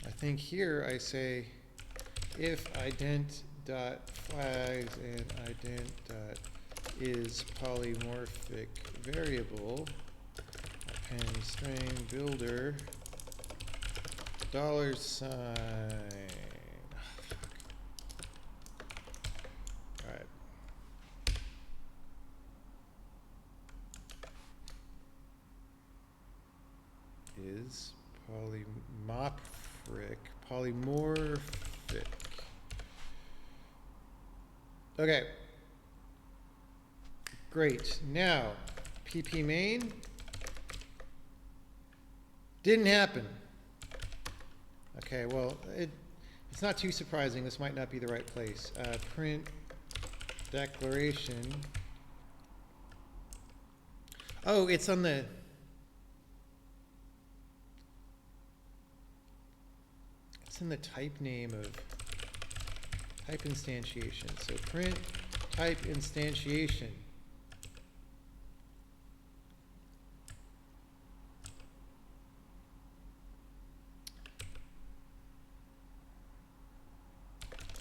S1: I think here I say if ident.flags and ident.is polymorphic variable, append string builder $sign. All right. Is polymorphic. Okay. Great. Now, pp main. Didn't happen. Okay, well, it's not too surprising. This might not be the right place. Print declaration. Oh, it's on the... It's in the type name of type instantiation. So print type instantiation.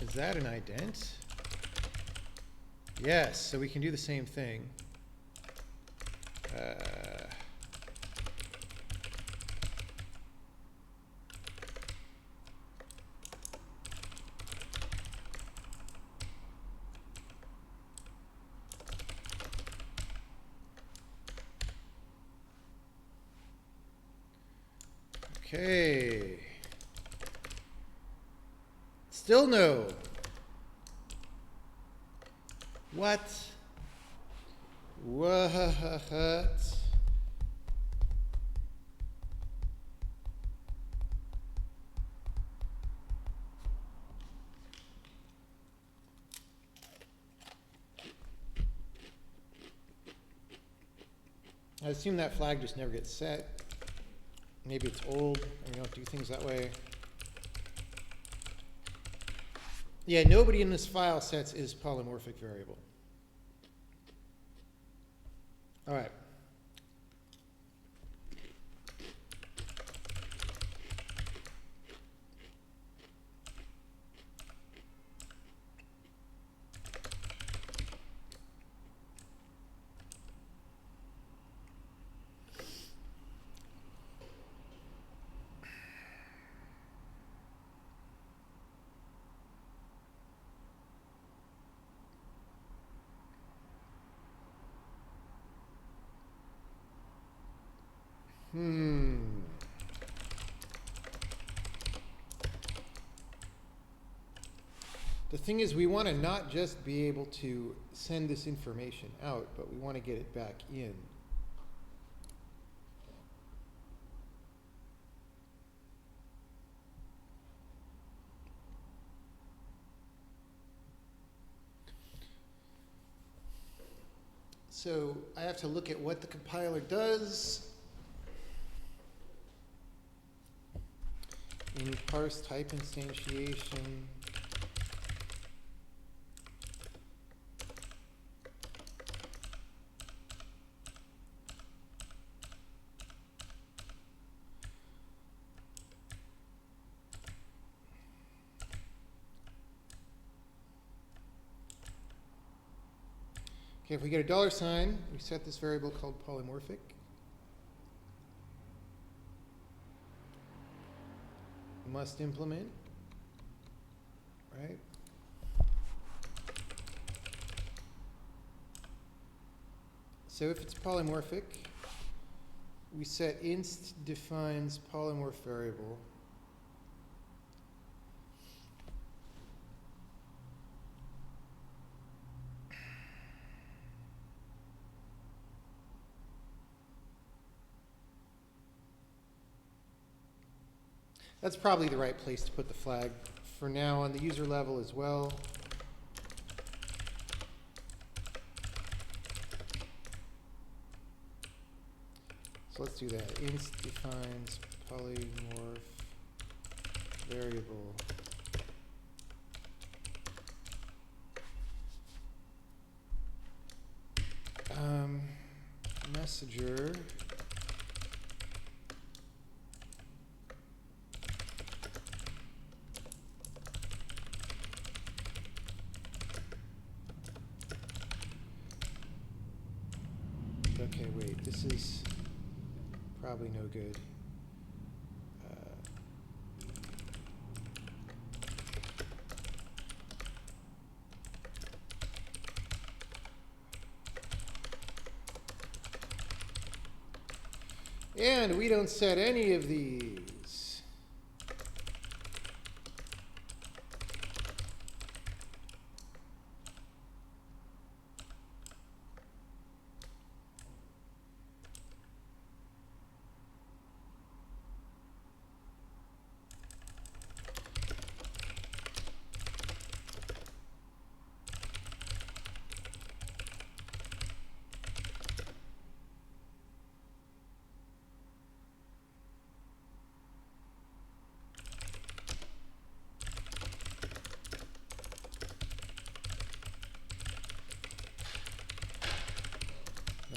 S1: Is that an ident? Yes, so we can do the same thing. Okay. Still no. What? What? I assume that flag just never gets set. Maybe it's old and we don't do things that way. Yeah, nobody in this file sets is polymorphic variable. All right. The thing is, we want to not just be able to send this information out, but we want to get it back in. So I have to look at what the compiler does. In parse type instantiation. Okay, if we get a $sign, we set this variable called polymorphic. Must implement, right? So if it's polymorphic, we set inst defines polymorph variable. That's probably the right place to put the flag for now on the user level as well. So let's do that. Inst defines polymorph variable. Messenger. Okay, wait, this is probably no good. And we don't set any of these.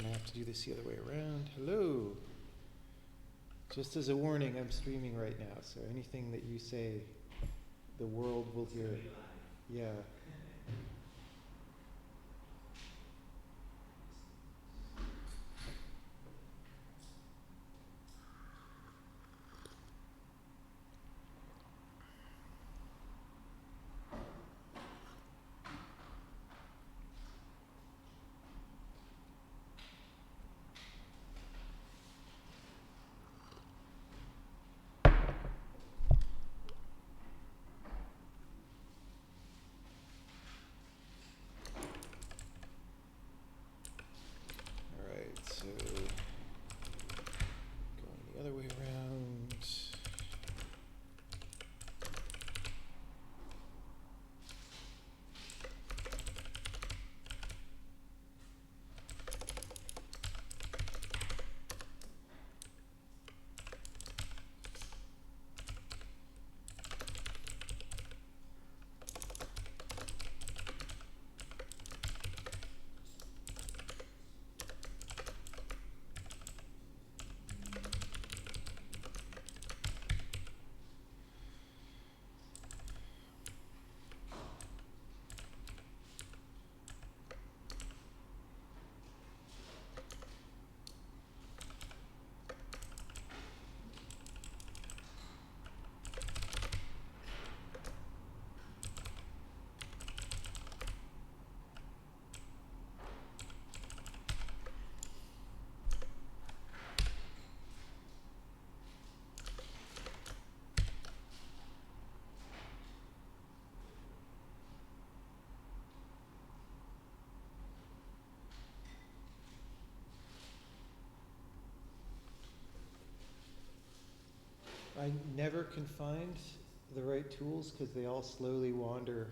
S1: I have to do this the other way around. Hello. Just as a warning, I'm streaming right now, so anything that you say, the world will hear it. Yeah. Other way around. I never can find the right tools because they all slowly wander.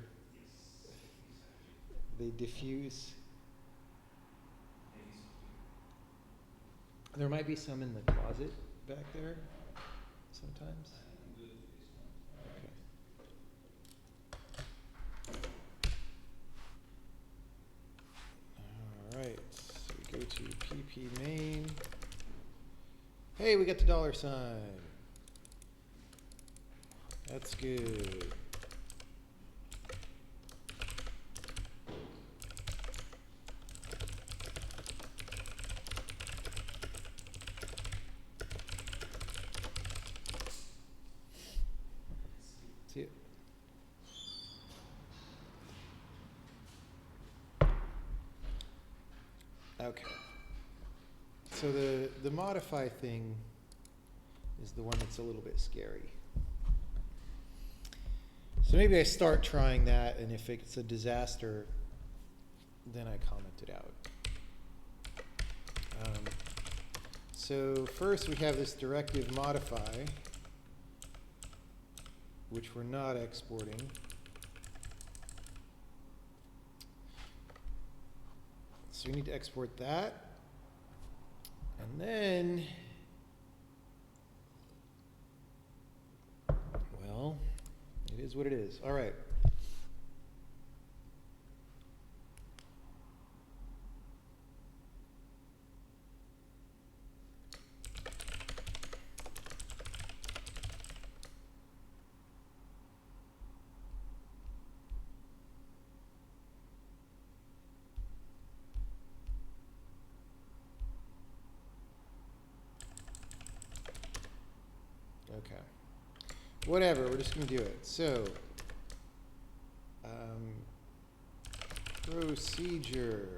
S1: They diffuse. There might be some in the closet back there sometimes. Okay. All right, so we go to pp main. Hey, we got the $sign. That's good. See it. Okay. So the modify thing is the one that's a little bit scary. So maybe I start trying that, and if it's a disaster, then I comment it out. So first we have this directive modify, which we're not exporting. So we need to export that. And then, well, it is what it is. All right. Okay. Whatever, we're just going to do it. So, procedure.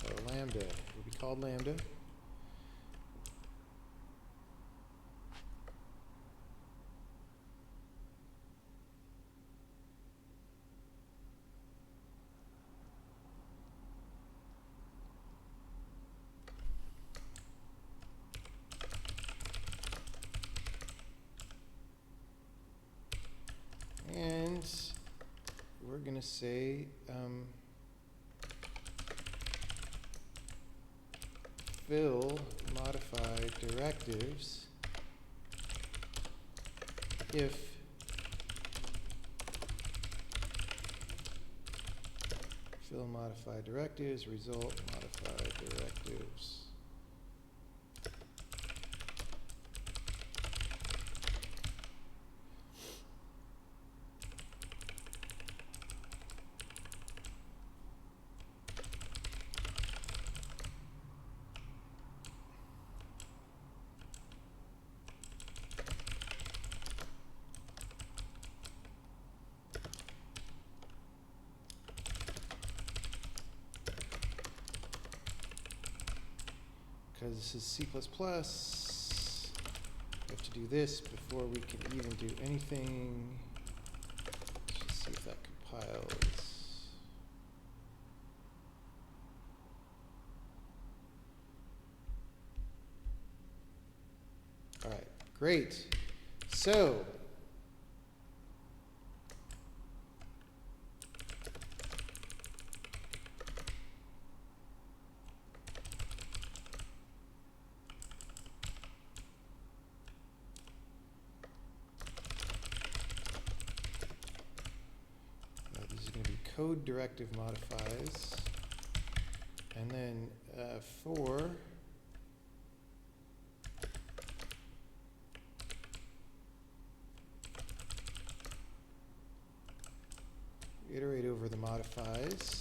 S1: Oh, lambda. It will be called lambda. And we're going to say fill modify directives if fill modify directives result modify directives. Because this is C++, we have to do this before we can even do anything. Let's just see if that compiles. All right, great. So, code directive modifies, and then for iterate over the modifies.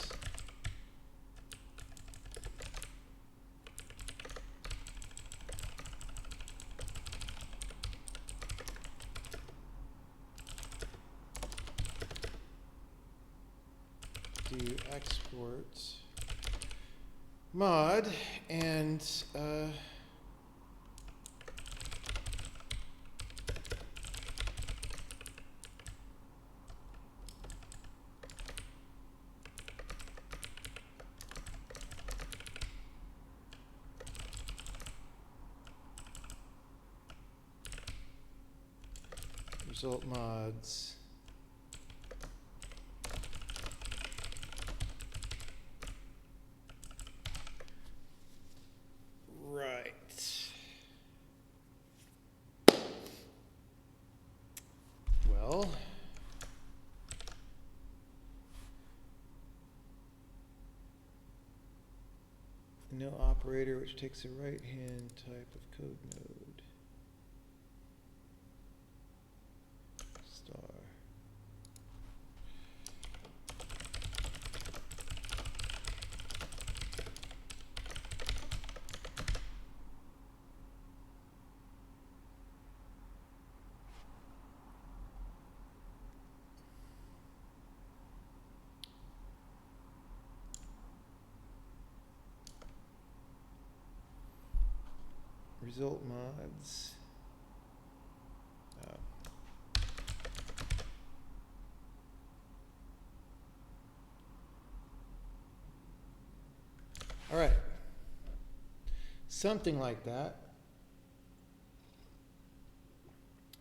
S1: Do export mod and result mods. no operator which takes a right-hand type of code node. Star. Result mods. All right. Something like that.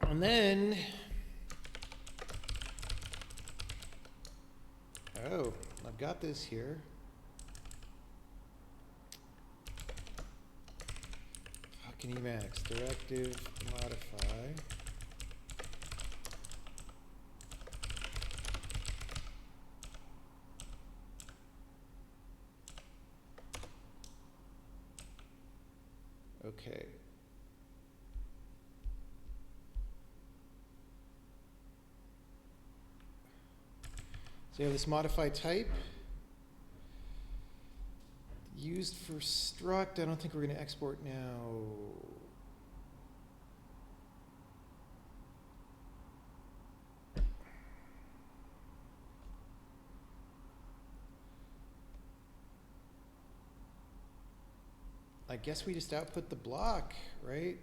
S1: And then, oh, I've got this here. Fucking Emacs, directive modify. Okay. So you have this modify type used for struct. I don't think we're going to export now. I guess we just output the block, right?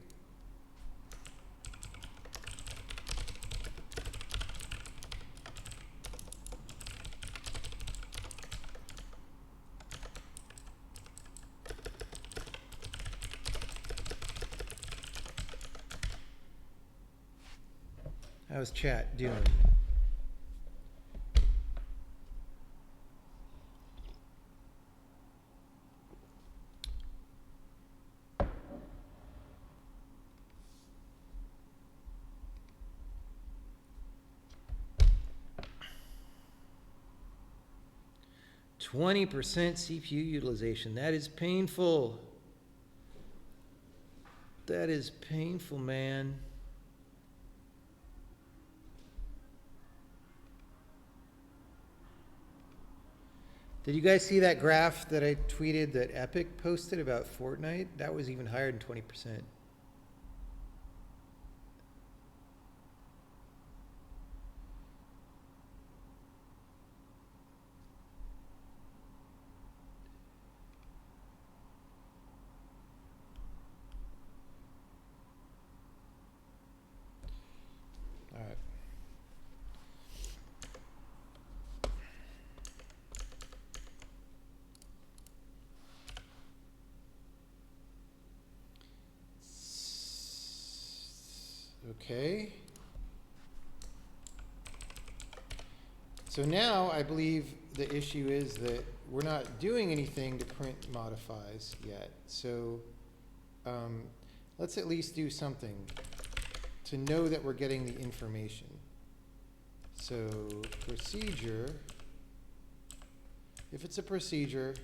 S1: How's chat doing? %20 CPU utilization. That is painful. That is painful, man. Did you guys see that graph that I tweeted that Epic posted about Fortnite? That was even higher than 20%. All right. Okay. So now I believe the issue is that we're not doing anything to print modifies yet. So let's at least do something to know that we're getting the information. So procedure, if it's a procedure,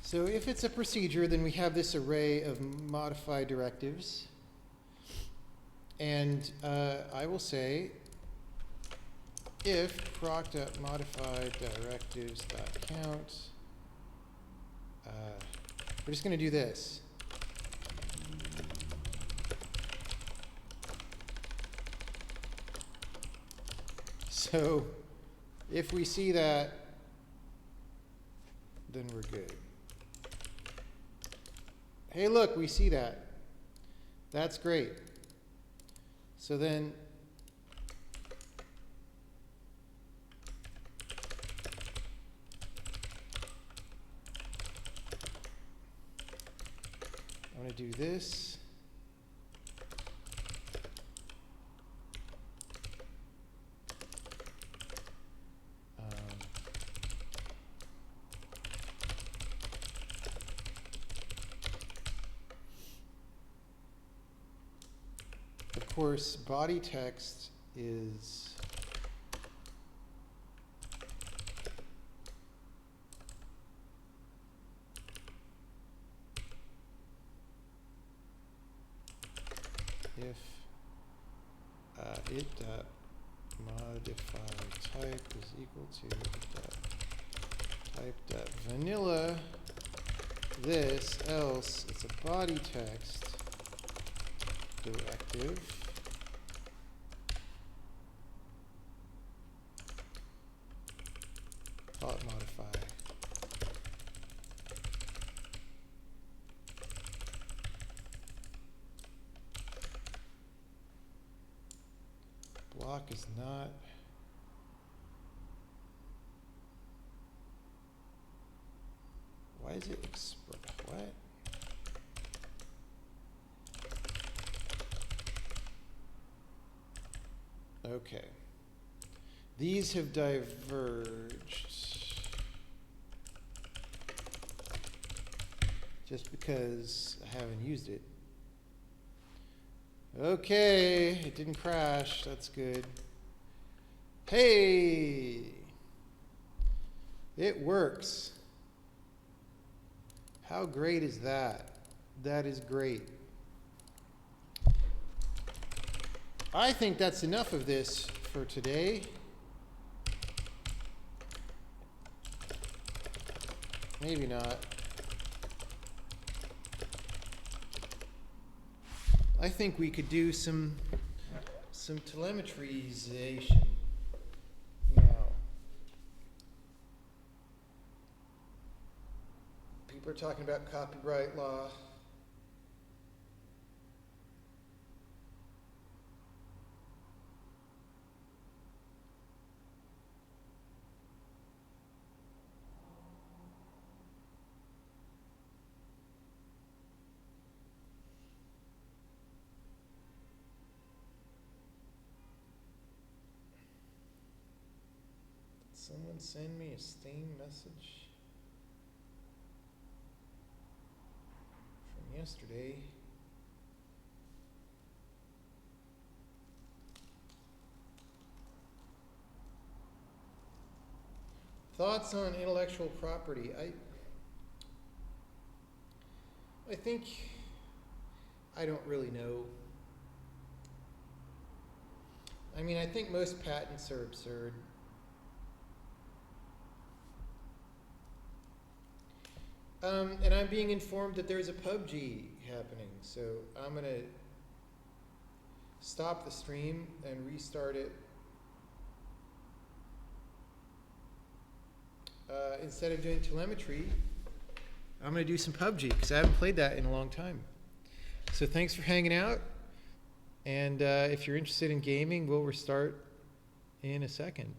S1: so if it's a procedure, then we have this array of modify directives. And I will say if proc.modify directives.count, we're just going to do this. So if we see that, then we're good. Hey, look, we see that. That's great. So then I want to do this. course, body text is if it dot modify type is equal to type dot vanilla this, else it's a body text directive. Dot modify. Block is not. Why is it what? Okay. These have diverged. Just because I haven't used it. Okay, it didn't crash. That's good. Hey! It works. How great is that? That is great. I think that's enough of this for today. Maybe not. I think we could do some telemetryization now. People are talking about copyright law. Someone send me a Steam message from yesterday. Thoughts on intellectual property? I think I don't really know. I mean, I think most patents are absurd. And I'm being informed that there's a PUBG happening, so I'm going to stop the stream and restart it. Instead of doing telemetry, I'm going to do some PUBG, because I haven't played that in a long time. So thanks for hanging out, and if you're interested in gaming, we'll restart in a second.